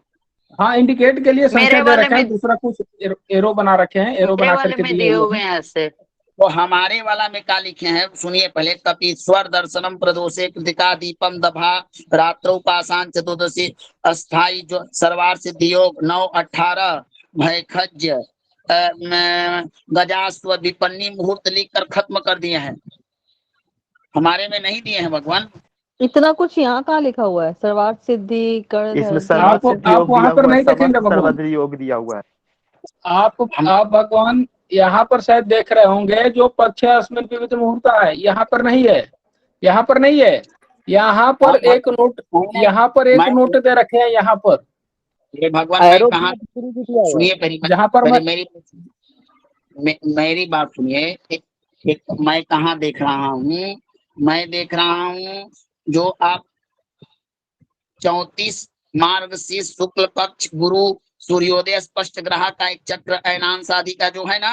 हाँ इंडिकेट के लिए संख्या दे वाले रखे हैं, में- दूसरा कुछ एरो बना रखे हैं, एरो मेरे बना वाले करके में दिए दिए हुए हुए हैं। हैं ऐसे। तो हमारे वाला में क्या लिखे हैं सुनिए पहले। कपीश्वर दर्शनम प्रदोषे कृतिका दीपम दभा रात्रो पाषाण चतुर्दशी अस्थाई जो सर्वार सिद्धि योग 9-18 भयखज्य गजास्व विपन्नी मुहूर्त लिख कर खत्म कर दिए हैं। हमारे में नहीं दिए हैं भगवान। इतना कुछ यहाँ कहाँ लिखा हुआ है? सर्वार्थ सिद्धि इसमें कर सर्वार्थ सिद्धि योग वहां दिया पर हुआ है, नहीं देखेंगे समस्त भगवान। सर्वद्र योग दिया हुआ है। आप भगवान यहाँ पर शायद देख रहे होंगे जो पक्ष अस्मिन विविध मुहूर्त है, यहाँ पर नहीं है। यहाँ पर नहीं है। यहाँ पर एक नोट, यहाँ पर एक नोट दे रखे हैं यहाँ पर। ये भगवान मैं कहा, सुनिए जहाँ पर मेरी बात सुनिए। मैं कहाँ देख रहा हूँ? मैं देख रहा हूँ जो आप 34 मार्गशीर्ष शुक्ल पक्ष गुरु सूर्योदय स्पष्ट ग्रह का एक चक्र ऐनांश आदि का जो है ना।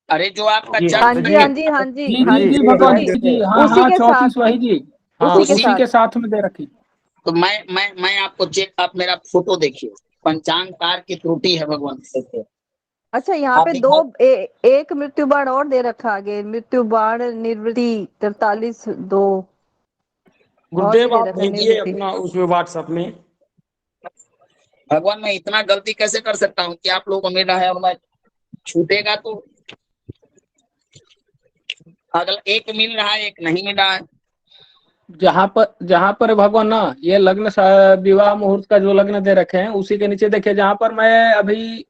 अरे जो आपका हाँ जी हाँ जी हाँ जी हाँ जी भगवान जी, हाँ उसी हाँ के 34 साथ वही जी, हाँ उसी के साथ में दे रखी। तो मैं आपको चेक, आप मेरा फोटो देखिए। पंचांग कार की त्रुटि है भगवान से। अच्छा यहाँ पे एक मृत्यु बाण और दे रखा आगे, मृत्यु बाण निवृत्ति 43-2। गुरुदेव आप भेजिए अपना उसमें व्हाट्सएप में। भगवान मैं इतना गलती कैसे कर सकता हूँ कि आप लोगों को मिल रहा है और मैं छूटेगा तो अगला एक मिल रहा है एक नहीं मिल रहा है। जहाँ पर भगवान ना ये लग्न विवाह मुहूर्त का जो लग्न दे रखे हैं उसी के नीचे देखिए, जहाँ पर मैं अभी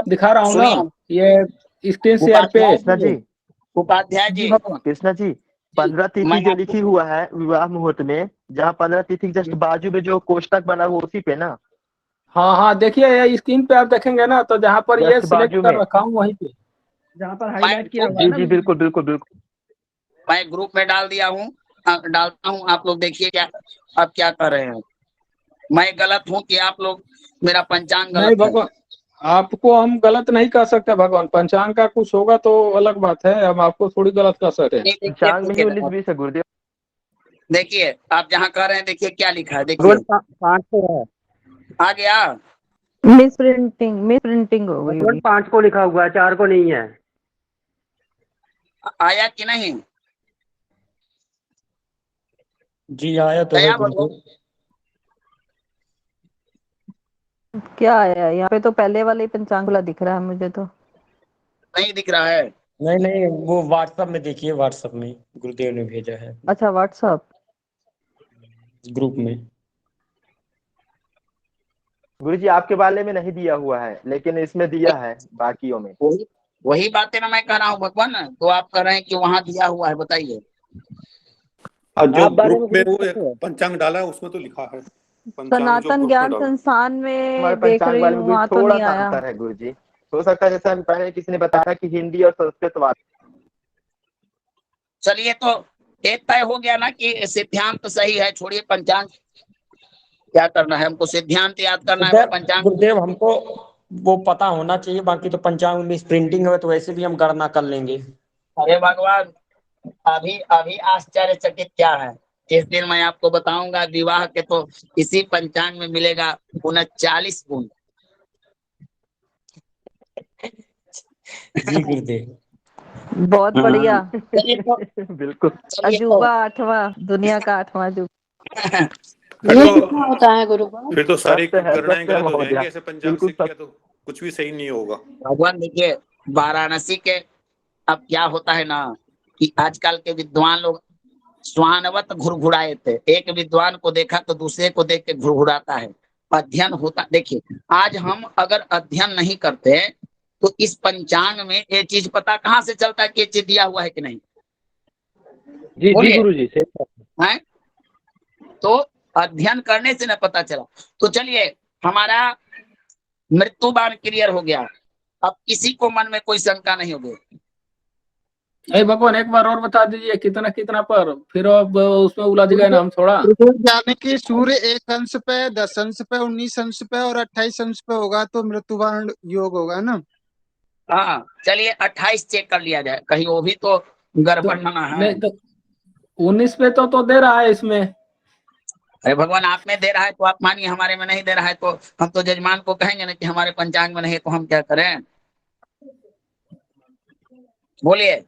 दिखा रहा हूँ ना ये स्क्रीन शेयर पे। उपाध्याय जी कृष्णा जी 15 तिथि जो लिखी हुआ है विवाह मुहूर्त में, जहाँ 15 तिथि जस्ट बाजू में जो कोष्टक बना हुआ उसी पे ना। हाँ हाँ देखिए स्क्रीन पे आप देखेंगे ना, तो जहाँ पर ये सिलेक्ट कर रखा हूँ वहीं पे जहाँ पर हाईलाइट किया हुआ है ना। जी बिल्कुल बिल्कुल बिल्कुल। मैं ग्रुप में डाल दिया हूँ, डालता हूँ। आप लोग देखिए क्या आप क्या कर रहे हैं। मैं गलत हूँ कि आप लोग मेरा पंचांग गलत नहीं भगवान, आपको हम गलत नहीं कर सकते भगवान। पंचांग का कुछ होगा तो अलग बात है, हम आपको थोड़ी गलत कर सकते हैं। पंचांग में ही 19-20 है गुरुदेव। देखिए आप जहाँ कह रहे हैं देखिए क्या लिखा है, देखिए 5 को है। आ गया। मिस प्रिंटिंग हो गई। 5 को लिखा हुआ है, 4 को नहीं है। आया कि नहीं? जी आया तो है गुरुदेव। क्या आया यहाँ पे? तो पहले वाले ही पंचांग वाला दिख रहा है मुझे तो। नहीं दिख रहा है। नहीं वो व्हाट्सएप में देखिए, व्हाट्सएप में गुरुदेव ने भेजा है। अच्छा व्हाट्सएप ग्रुप में। गुरुजी आपके वाले में नहीं दिया हुआ है लेकिन इसमें दिया है बाकियों में। वही बातें ना मैं कह रहा हूँ भगवान, तो आप कह रहे हैं कि वहाँ दिया हुआ है। बताइए जो ग्रुप में वो एक पंचांग डाला है उसमें तो लिखा है। सनातन ज्ञान संस्थान में हमारे देख पंचांग रही वाले हूँ, में भी वहाँ तो थोड़ा नहीं सा आया। अंतर है गुरुजी। हो सकता है जैसा पहले किसी ने बताया कि हिंदी और संस्कृत वाले। चलिए तो एक तय हो गया ना कि सिद्धांत तो सही है, छोड़िए पंचांग क्या करना है, हमको सिद्धांत याद करना है, पंचांग। गुरुदेव हमको वो पता होना चाहिए, बाकी तो पंचांग में प्रिंटिंग है तो वैसे भी हम गणना कर लेंगे। अरे भगवान, अभी अभी आश्चर्यचकित क्या है, जिस दिन मैं आपको बताऊंगा विवाह के तो इसी पंचांग में मिलेगा 39 गुण। जी गुरुदेव। बहुत बढ़िया। बिल्कुल। अजूबा 8वां, दुनिया का 8वां अजूबा। ये क्या होता है गुरुदेव? फिर तो सारी सत्य है, गणनाएं सत्य है गलत हो महोदया। जाएंगी, ऐसे पंचांग बिल्कुल से किया तो कुछ भी सही नहीं होगा। भगवान देखिए, वाराणसी के अब क्या होता है ना कि आजकल के विद्वान लोग स्वानवत घुड़घुड़ाए थे, एक विद्वान को देखा तो दूसरे को देख के घुड़घुड़ाता है। अध्ययन होता, देखिए आज हम अगर अध्ययन नहीं करते तो इस पंचांग में ये चीज पता कहाँ से चलता है कि ये चीज दिया हुआ है कि नहीं? जी जी बोलिए। गुरुजी से हैं? तो अध्ययन करने से ना पता चला। तो चलिए, हमारा मृत्युबाण क्लियर हो गया, अब किसी को मन में कोई शंका नहीं होगी। अरे भगवान एक बार और बता दीजिए कितना कितना पर, फिर अब उसमें उलझ गए ना हम थोड़ा। यानी कि सूर्य 1 अंश पे, 10 अंश पे, 19 अंश पे और 28 अंश पे होगा तो मृत्युबाण योग होगा ना। हाँ चलिए 28 चेक कर लिया जाए, कहीं वो भी तो गड़बड़ ना है। नहीं तो 19 पे तो दे रहा है इसमें। अरे भगवान, आप में दे रहा है तो आप मानिए, हमारे में नहीं दे रहा है तो हम तो जजमान को कहेंगे ना कि हमारे पंचांग में नहीं, तो हम क्या करें? बोलिए।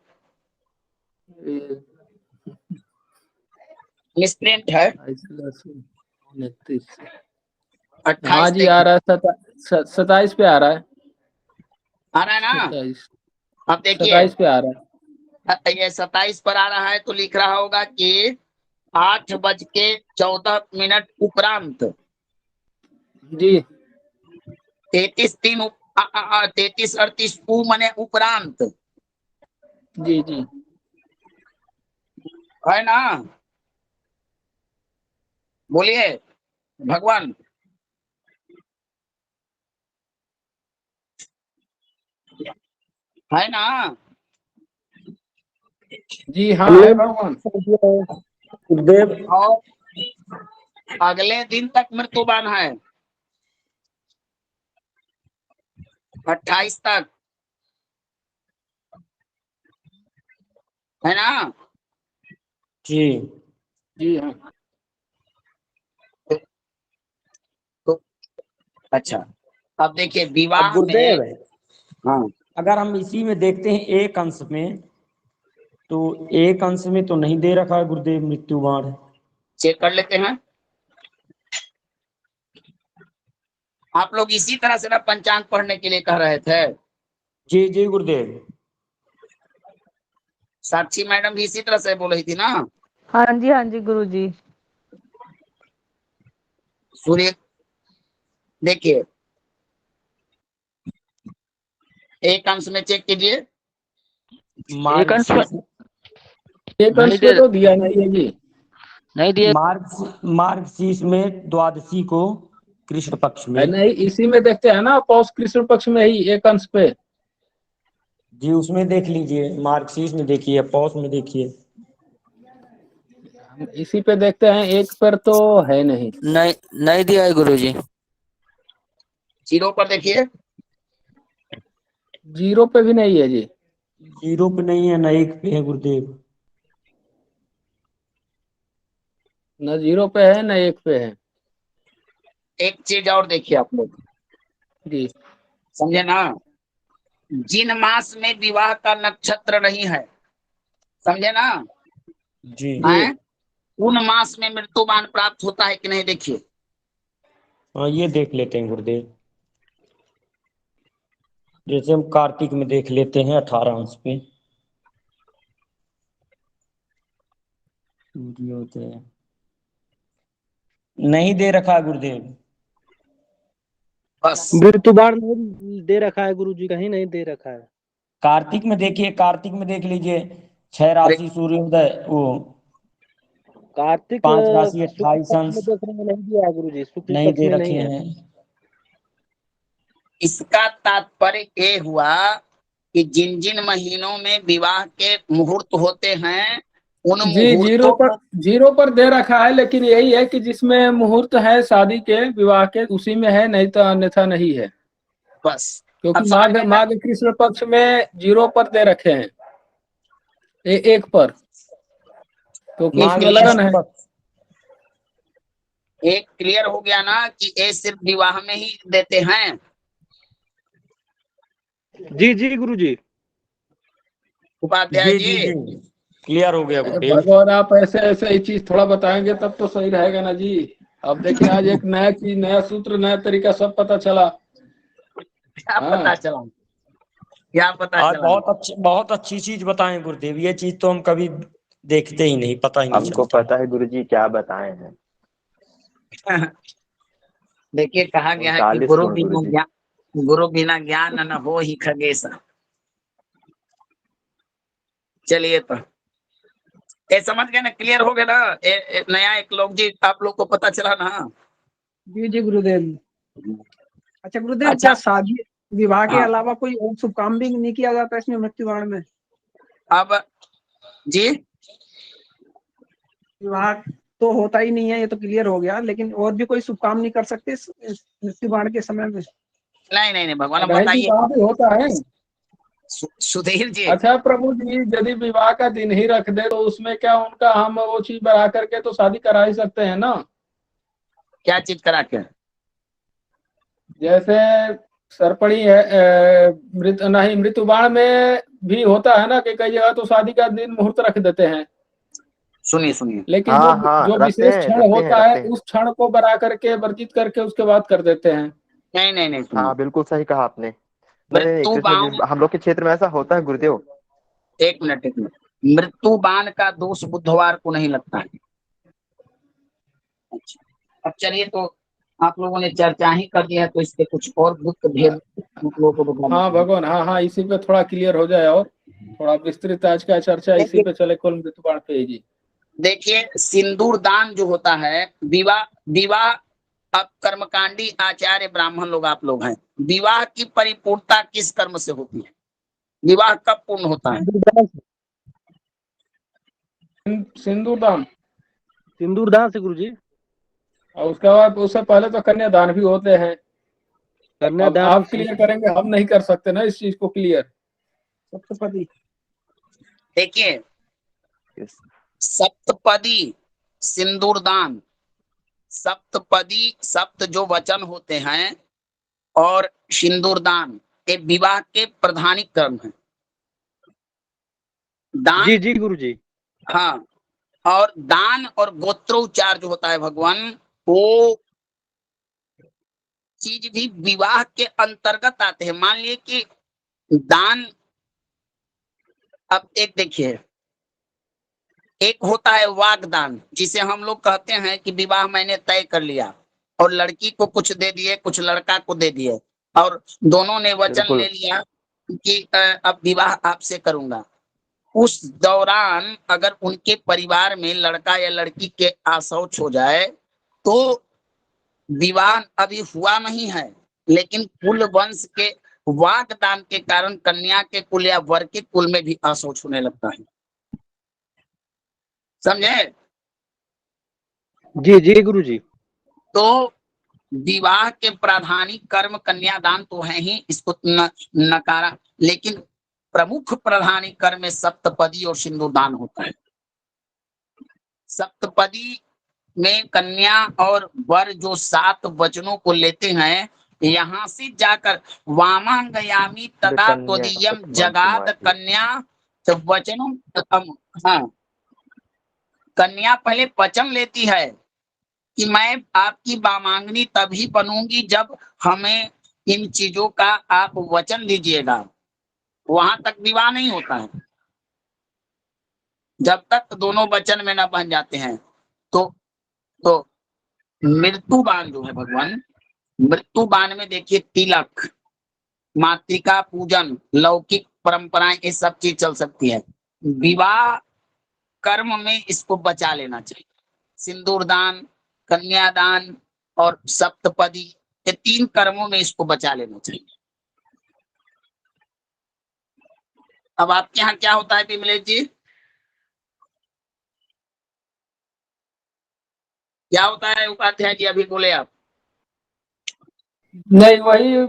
मिसप्रिंट है 29। 28 हाँ जी आ रहा है, 27 पे आ रहा है। आ रहा है ना? 27 अब देखिए 27 पे आ रहा है। ये 27 पर आ रहा है तो लिख रहा होगा कि 8:14 उपरांत जी 33 38 उ मने उपरांत जी जी है ना? बोलिए भगवान। है ना? जी हाँ है भगवान। और अगले दिन तक मृत्युबान है, 28 तक, है ना? जी जी हाँ। तो अच्छा, अब देखिए विवाह अब गुरुदेव में, हाँ अगर हम इसी में देखते हैं एक अंश में, तो एक अंश में तो नहीं दे रखा है गुरुदेव मृत्युबाण। चेक कर लेते हैं। आप लोग इसी तरह से ना पंचांग पढ़ने के लिए कह रहे थे। जी जी गुरुदेव। साक्षी मैडम भी इसी तरह से बोल रही थी ना। हाँ जी गुरुजी। सूर्य देखिए, एक अंश में चेक कीजिए। एक अंश एक अंश पे तो दिया नहीं है जी। नहीं दिए। मार्गशीर्ष में द्वादशी को कृष्ण पक्ष में। नहीं इसी में देखते हैं ना, पौष कृष्ण पक्ष में ही एक अंश पे। जी उसमें देख लीजिए, मार्गशीर्ष में देखिए, पौष में देखिए। इसी पे देखते हैं, एक पर तो है नहीं। नहीं दिया है गुरुजी। जीरो पर देखिए। जीरो पे भी नहीं है जी। जीरो पे नहीं है, न एक पे है गुरुदेव। न जीरो पे है न एक पे है। एक चीज और देखिए आप लोग जी, समझे ना, जिन मास में विवाह का नक्षत्र नहीं है, समझे ना, जी हैं? उन मास में मृत्युबान प्राप्त होता है कि नहीं, देखिए। हाँ ये देख लेते हैं गुरुदेव। जैसे हम कार्तिक में देख लेते हैं 18 अंश पे। सूर्योदय नहीं दे रखा है गुरुदेव। बस मृत्युबाण नहीं दे रखा है गुरुजी, कहीं नहीं दे रखा है। कार्तिक में देखिए, कार्तिक में देख लीजिए 6 राशि सूर्योदय, वो कार्तिक 5 राशि शुक्ल 28 पक्ष में अंश देख रहे हैं, नहीं दिया है गुरुजी, शुक्ल नहीं पक्ष दे में रखे नहीं है। हैं। इसका तात्पर्य ये हुआ कि जिन जिन महीनों में विवाह के मुहूर्त होते हैं उन जी मुहूर्तों जीरो पर दे रखा है, लेकिन यही है कि जिसमें मुहूर्त है शादी के विवाह के उसी में है, नहीं तो अन्यथा नहीं है। बस क्योंकि अब समझ में माघ कृष्ण पक्ष में 0 पर दे रखे हैं, 1 पर, क्योंकि माघ उसमें लगन है। एक क्लियर हो गया ना कि ये सिर्फ विवाह में ही देते हैं। जी जी गुरुजी। उपाध्याय जी जी, क्लियर हो गया गुरुदेव। भगवान आप ऐसे ऐसे ही चीज थोड़ा बताएंगे तब तो सही रहेगा ना जी। अब देखिए आज एक नया चीज, नया सूत्र, नया तरीका सब पता चला। क्या पता चला, क्या पता आज चला? बहुत अच्छी चीज बताएं गुरुदेव, ये चीज तो हम कभी देखते ही नहीं, पता ही नहीं हमको चलता। पता है गुरुजी क्या बताए हैं। देखिए कहा गया है कि 39 गुरु गुण बिना गुरुजी। ज्ञान, गुरु बिना ज्ञान न हो ही खगेश। चलिए तो ये समझ गए ना, क्लियर हो गया ना? नया एक लोग जी आप लोग को पता चला ना? जी जी गुरुदेव। अच्छा गुरुदेव, अच्छा, क्या शादी विवाह के हाँ। अलावा कोई और शुभ काम भी नहीं किया जाता इसमें मृत्युवाण में? अब जी विवाह तो होता ही नहीं है, ये तो क्लियर हो गया, लेकिन और भी कोई शुभ काम नहीं कर सकते इस मृत्युवाण के समय में? नहीं नहीं नहीं भगवान नहीं जी, बताइए। वहाँ भी होता है। सुधीर जी, अच्छा प्रभु जी, यदि विवाह का दिन ही रख दे तो उसमें क्या उनका हम वो चीज बढ़ा करके तो शादी करा ही सकते हैं ना? क्या चीज करा के? जैसे सरपणी है, मृत्युबाण में भी होता है ना कि कई जगह तो शादी का दिन मुहूर्त रख देते हैं। सुनिए सुनिए, लेकिन हाँ जो रखते विशेष हैं, क्षण रखते हैं, होता है रखते हैं। उस क्षण को बढ़ा करके वर्जित करके उसके बाद कर देते हैं। नहीं नहीं नहीं सुनिए। हाँ बिल्कुल सही कहा आपने। नहीं नहीं, मृत्युबाण, कृष्ण हम लोग के क्षेत्र में ऐसा होता है गुरुदेव। एक मिनट मृत्युबाण का दोष बुधवार को नहीं लगता है। अच्छा, अब चलिए तो आप लोगों ने चर्चा ही कर दिया है तो इसके कुछ और गुप्त भेद आप लोगों को बता हाँ भगवान, हाँ इसी पे थोड़ा क्लियर हो जाए और थोड़ा विस्तृत आज का चर्चा इसी पे चले, कुल मृत्युबाण पे ही जी। देखिए सिंदूर दान जो होता है, विवाह विवाह अब कर्मकांडी आचार्य ब्राह्मण लोग आप लोग हैं, विवाह की परिपूर्णता किस कर्म से होती है? विवाह कब पूर्ण होता है? सिंदूरदान, सिंदूरदान से गुरुजी। और उसके बाद उससे पहले तो कन्यादान भी होते हैं। अब कन्यादान आप क्लियर करेंगे, हम नहीं कर सकते ना इस चीज को क्लियर। सप्तपदी, देखिए सप्तपदी सिंदूरदान, सप्तपदी सप्त जो वचन होते हैं और सिंदूरदान ये विवाह के प्रधानिक कर्म है। दान, जी जी गुरुजी। हाँ, और दान और गोत्रोच्चार जो होता है भगवान, वो चीज भी विवाह के अंतर्गत आते हैं। मान लिए कि दान, अब एक देखिए, एक होता है वागदान जिसे हम लोग कहते हैं कि विवाह मैंने तय कर लिया और लड़की को कुछ दे दिए, कुछ लड़का को दे दिए और दोनों ने वचन बिल्कुल। ले लिया कि अब विवाह आपसे करूंगा। उस दौरान अगर उनके परिवार में लड़का या लड़की के आशौच हो जाए तो विवाह अभी हुआ नहीं है, लेकिन कुल वंश के वागदान के कारण कन्या के कुल या वर के कुल में भी आशौच होने लगता है। समझे? जी जी गुरुजी। तो विवाह के प्राधानिक कर्म कन्यादान तो है ही, इसको नकारा, लेकिन प्रमुख प्रधानिक कर्म में सप्तपदी और सिंदूरदान होता है। सप्तपदी में कन्या और वर जो 7 वचनों को लेते हैं, यहाँ से जाकर वामांगयामी तदा त्वदीयम जगाद कन्या वचनों, हाँ, कन्या पहले वचन लेती है कि मैं आपकी वामांगनी तभी बनूंगी जब हमें इन चीजों का आप वचन दीजिएगा। वहां तक विवाह नहीं होता है जब तक दोनों वचन में न बन जाते हैं। तो मृत्युबान जो है भगवान, मृत्युबान में देखिए तिलक, मातृका पूजन, लौकिक परंपराएं, ये सब चीज चल सकती है। विवाह कर्म में इसको बचा लेना चाहिए। सिंदूरदान, कन्यादान और सप्तपदी, ये 3 कर्मों में इसको बचा लेना चाहिए। अब आपके यहाँ क्या होता है विमलेश जी? क्या होता है उपाध्याय जी, अभी बोले आप? नहीं, वही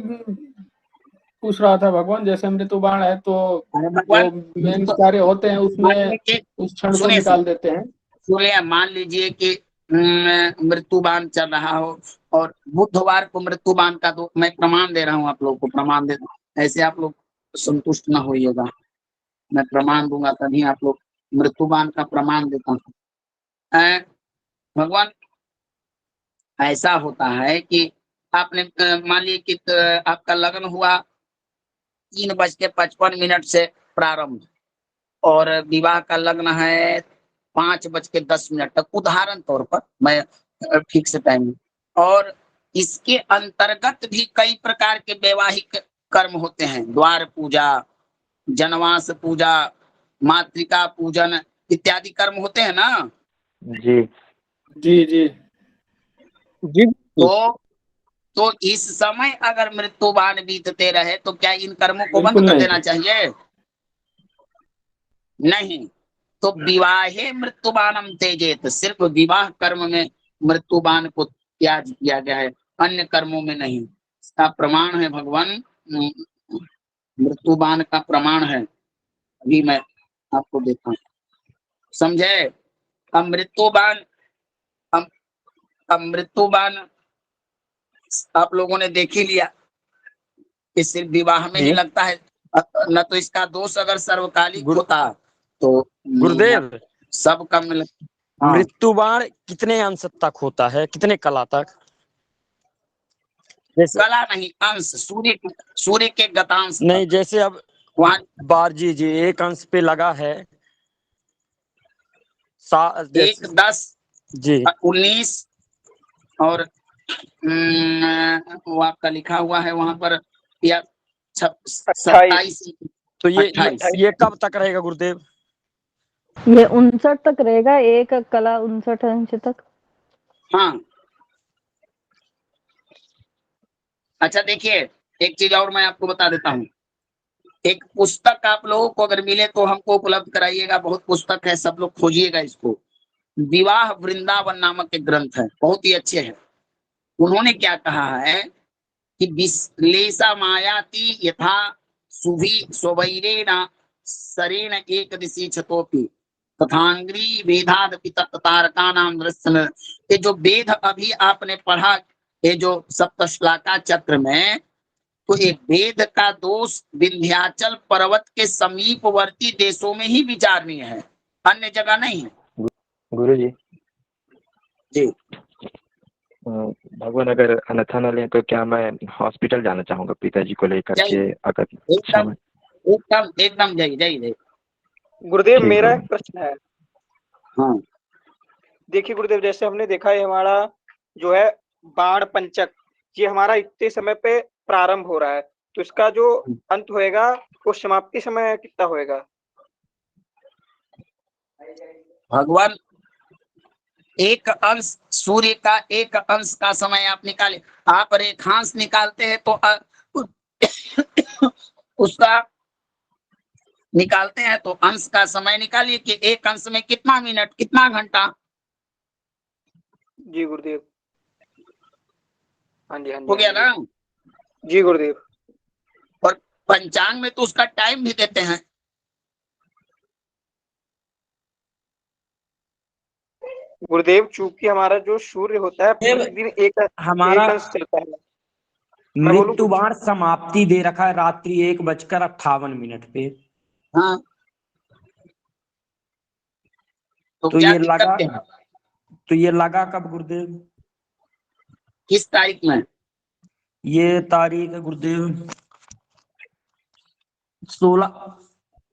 पूछ रहा था भगवान, जैसे मृत्युबाण है तो जो मेन कार्य होते हैं उसमें उस क्षण को निकाल देते हैं। सुनिए, मान लीजिए कि मृत्युबाण चल रहा हो और बुधवार को मृत्युबाण का, तो मैं प्रमाण दे रहा हूँ, आप लोगों को प्रमाण दे, ऐसे आप लोग संतुष्ट ना होइएगा, मैं प्रमाण दूंगा तभी आप लोग, मृत्युबाण का प्रमाण देता हूँ। भगवान, ऐसा होता है कि आपने मान लीजिए कि आपका लग्न हुआ 3:55 से प्रारंभ और विवाह का लग्न है 5:10 तक, उदाहरण तौर पर मैं फिक्स टाइम, और इसके अंतर्गत भी कई प्रकार के वैवाहिक कर्म होते हैं, द्वार पूजा, जनवास पूजा, मातृका पूजन इत्यादि कर्म होते हैं ना जी जी जी जी। तो इस समय अगर मृत्युबाण बीतते रहे तो क्या इन कर्मों को बंद बिल्कुल कर नहीं। देना चाहिए? नहीं। तो विवाहे मृत्युबाणम त्यजेत, सिर्फ विवाह कर्म में मृत्युबाण को त्याग किया गया है, अन्य कर्मों में नहीं। इसका प्रमाण है भगवान, मृत्युबाण का प्रमाण है, अभी मैं आपको देता हूँ, समझे? अब मृत्युबाण आप लोगों ने देख ही लिया कि सिर्फ विवाह में ही लगता है, न तो इसका दोष अगर सर्वकालिक होता तो गुरुदेव, सब कम मृत्युबाण कितने अंश तक होता है, कितने कला तक? कला नहीं, अंश, सूर्य के गतांश नहीं, जैसे अब वहाँ बार जी एक अंश पे लगा है 1, 10 जी 19 और वो आपका लिखा हुआ है वहां पर, या 27, तो ये 28। ये कब तक रहेगा गुरुदेव? ये 59 तक रहेगा, एक कला 59 अंश तक। हाँ, अच्छा देखिए, एक चीज और मैं आपको बता देता हूँ, एक पुस्तक आप लोगों को अगर मिले तो हमको उपलब्ध कराइएगा, बहुत पुस्तक है, सब लोग खोजिएगा इसको, विवाह वृंदावन नामक एक ग्रंथ है, बहुत ही अच्छे है। उन्होंने क्या कहा है कि विश्लेषा मायाति यथा सुभी स्वैरेण सरेण एक दिशी छतोपि तथांग्री वेदाद तारका नाम दृश्य। ये जो वेद अभी आपने पढ़ा, ये जो सप्तश्लाका चक्र में, तो ये वेद का दोष विंध्याचल पर्वत के समीपवर्ती देशों में ही विचारणीय है, अन्य जगह नहीं है। गुरु जी जी भगवान, अगर अन्यथा न ले तो क्या मैं हॉस्पिटल जाना चाहूंगा पिताजी को लेकर के? अगर एकदम एकदम एकदम जय गुरुदेव, ठीक मेरा है। एक प्रश्न है। हाँ, देखिए गुरुदेव, जैसे हमने देखा है हमारा जो है बाण पंचक, ये हमारा इतने समय पे प्रारंभ हो रहा है, तो इसका जो अंत होएगा वो समाप्ति समय कितना होएगा? भगवान, एक अंश सूर्य का एक अंश का समय आप निकाले, आप रेखांश निकालते हैं तो उसका निकालते हैं तो अंश का समय निकालिए कि एक अंश में कितना मिनट, कितना घंटा। जी गुरुदेव, हाँ जी, हाँ जी, हो गया ना? जी गुरुदेव। और पंचांग में तो उसका टाइम भी देते हैं। गुरुदेव, चूंकि हमारा जो सूर्य होता है प्रतिदिन एक हमारा अंश चलता है। मृत्युबाण समाप्ति दे रखा है रात्रि 1:58 पे। हाँ, तो क्या ये लगा, दिक्कत है? तो ये लगा कब गुरुदेव? किस तारीख में? ये तारीख है गुरुदेव 16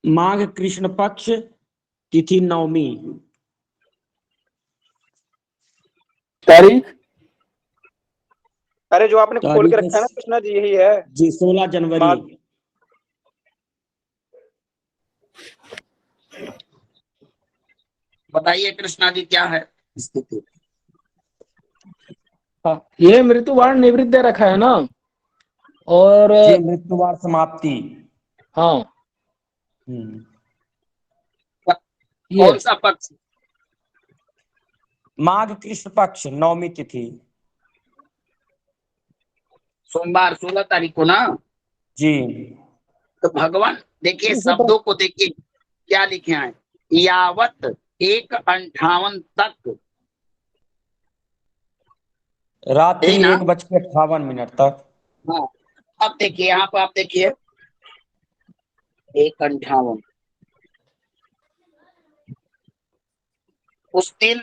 माघ कृष्ण पक्ष तिथि 9वीं तारीख। अरे जो आपने खोल के रखा है ना कृष्णा जी, यही है जी, 16 जनवरी। बताइए कृष्णा जी क्या है? स्थिति। हाँ, ये मृत्युवाण निवृत्त दे रखा है ना, और ये मृत्युवाण समाप्ति। हाँ ये कौन सा पक्ष? माघ कृष्ण पक्ष नवमी तिथि। सोमवार 16 तारीख को ना। जी। तो भगवान देखिए शब्दों को देखिए क्या लिखे हैं, यावत 1:58 तक, रात्रि है ना? 1:58 तक। हाँ, अब देखिए यहाँ पर आप देखिए 1:58 उस दिन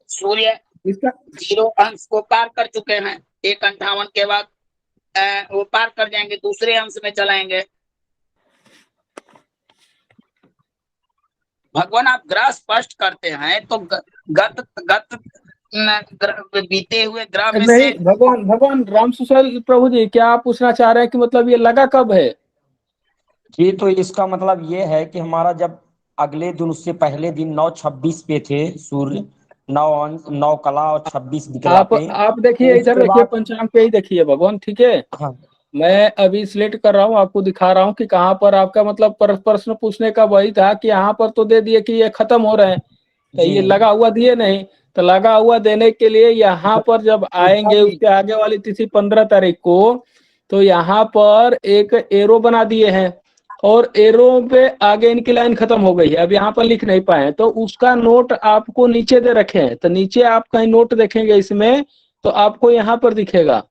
सूर्य इसका 0 अंश को पार कर चुके हैं। 1:58 के बाद वो पार कर जाएंगे, दूसरे अंश में चलाएंगे। भगवान आप ग्रह स्पष्ट करते हैं तो गत गत बीते हुए ग्रह में से नहीं, भगवान राम सुशाल प्रभु जी, क्या आप पूछना चाह रहे हैं कि मतलब ये लगा कब है? जी, तो इसका मतलब ये है कि हमारा जब अगले दिन, उससे पहले दिन 9:26 पे थे सूर्य, 9 कला और 26 दिकला पे। आप देखिए, तो इधर उसके देखिए, बाद पंचांग पे ही देखिए भगवान, ठीक है। हाँ मैं अभी सिलेक्ट कर रहा हूँ, आपको दिखा रहा हूँ कि कहाँ पर आपका मतलब प्रश्न पूछने का वही था कि यहाँ पर तो दे दिए कि ये खत्म हो रहे हैं, तो जी ये लगा हुआ दिए नहीं। तो लगा हुआ देने के लिए यहाँ पर जब आएंगे उसके आगे वाली तिथि 15 तारीख को, तो यहाँ पर एक एरो बना दिए हैं, और एरो पे आगे इनकी लाइन खत्म हो गई है। अब यहाँ पर लिख नहीं पाए, तो उसका नोट आपको नीचे दे रखे हैं। तो नीचे आप कहीं नोट देखेंगे इसमें, तो आपको यहाँ पर दिखेगा।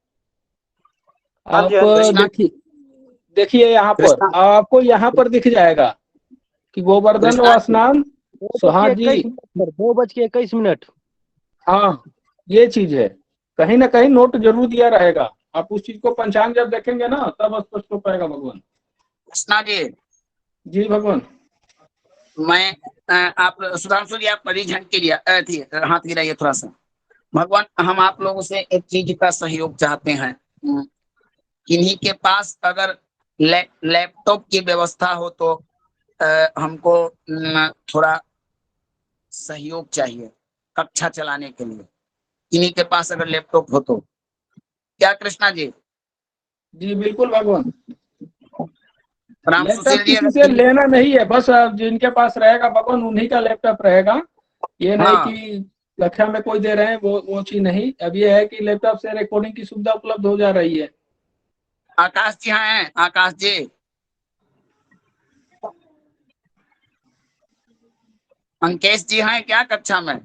आप देखिए यहाँ पर आपको यहाँ पर दिख जाएगा कि गोवर्धन व स्नान। हाँ जी, 2:21। हाँ ये चीज है, कहीं ना कहीं नोट जरूर दिया रहेगा। आप उस चीज को पंचांग जब देखेंगे ना तब स्पष्ट हो पाएगा भगवान। कृष्णा जी। जी भगवान। मैं आप सुधांशु जी, आप परिझन के लिए हाथ गिराइए थोड़ा सा। भगवान हम आप लोगों से एक चीज का सहयोग चाहते हैं। किन्हीं के पास अगर लैपटॉप की व्यवस्था हो तो हमको थोड़ा सहयोग चाहिए कक्षा चलाने के लिए। किन्हीं के पास अगर लैपटॉप हो तो, क्या कृष्णा जी? जी बिल्कुल भगवान। राम सुशील जी, किसी से लेना नहीं है, बस जिनके पास रहेगा भगवान उन्हीं का लैपटॉप रहेगा। ये नहीं कि कक्षा में कोई दे रहे हैं, वो चीज नहीं। अब ये है कि लैपटॉप से रिकॉर्डिंग की सुविधा उपलब्ध हो जा रही है। आकाश जी हैं? आकाश जी, अंकेश जी हैं क्या कक्षा में?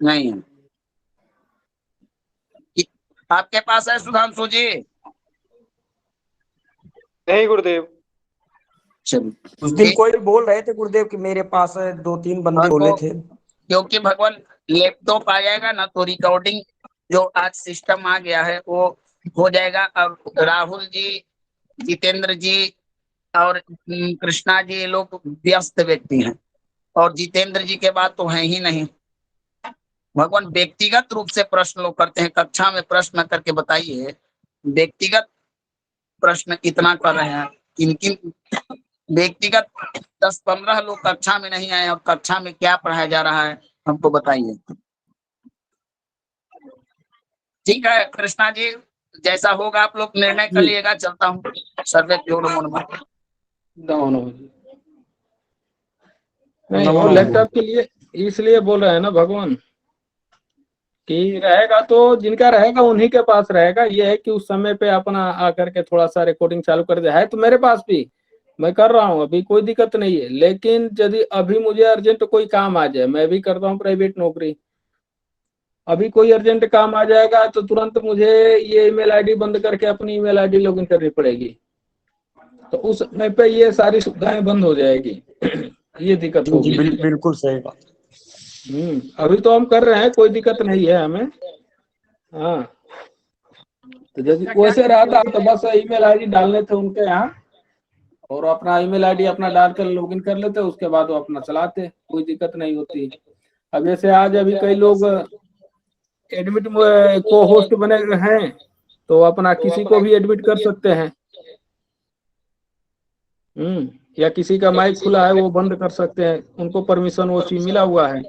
नहीं है। आपके पास है सुधांशु जी? नहीं गुरुदेव। उस दिन कोई बोल रहे थे गुरुदेव कि मेरे पास 2-3 बंदे बोले थे। क्योंकि भगवान लैपटॉप आ जाएगा ना तो रिकॉर्डिंग जो आज सिस्टम आ गया है वो हो जाएगा। और राहुल जी, जितेंद्र जी और कृष्णा जी, ये लोग व्यस्त व्यक्ति हैं, और जितेंद्र जी के बाद तो है ही नहीं। भगवान व्यक्तिगत रूप से प्रश्न लोग करते हैं, कक्षा में प्रश्न करके बताइए। व्यक्तिगत प्रश्न इतना कर रहे हैं, किन किन व्यक्तिगत 10-15 लोग कक्षा में नहीं आए, और कक्षा में क्या पढ़ाया जा रहा है हमको बताइए। ठीक है कृष्णा जी, जैसा होगा आप लोग निर्णय कर लिएगा। चलता हूँ सर्वे जोड़ नहीं, वो लैपटॉप के लिए इसलिए बोल रहे हैं ना भगवान कि रहेगा तो जिनका रहेगा उन्हीं के पास रहेगा। ये है कि उस समय पे अपना आकर के थोड़ा सा रिकॉर्डिंग चालू कर दिया है। तो मेरे पास भी मैं कर रहा हूँ, अभी कोई दिक्कत नहीं है। लेकिन यदि अभी मुझे अर्जेंट कोई काम आ जाए, मैं भी करता हूँ प्राइवेट नौकरी, अभी कोई अर्जेंट काम आ जाएगा तो तुरंत मुझे ये ईमेल आईडी बंद करके अपनी ईमेल आईडी लॉगिन करनी पड़ेगी। तो उस समय पे ये सारी सुविधाएं बंद हो जाएगी। ये दिक्कत होगी। बिल्कुल सही बात। अभी तो हम कर रहे हैं, कोई दिक्कत नहीं है हमें। हाँ, तो यदि वैसे रहा था तो बस ईमेल आईडी डालने थे उनके यहाँ, और अपना ईमेल आईडी अपना डालकर लॉगिन कर लेते, उसके बाद वो अपना चलाते, कोई दिक्कत नहीं होती। अब जैसे आज अभी कई लोग एडमिट को होस्ट बने हैं, तो अपना किसी को भी एडमिट कर सकते हैं। या किसी का माइक खुला है वो बंद कर सकते हैं, उनको परमिशन वो चीज मिला हुआ है।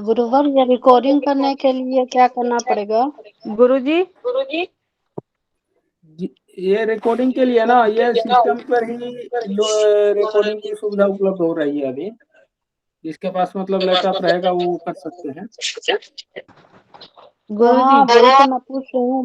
गुरुवर, ये रिकॉर्डिंग करने के लिए क्या करना पड़ेगा? गुरुजी ये रिकॉर्डिंग के लिए ना ये सिस्टम पर ही रिकॉर्डिंग की सुविधा उपलब्ध हो रही है अभी। जिसके पास मतलब लैपटॉप रहेगा वो कर सकते हैं। हाँ, वही तो मैं पूछ रही हूँ।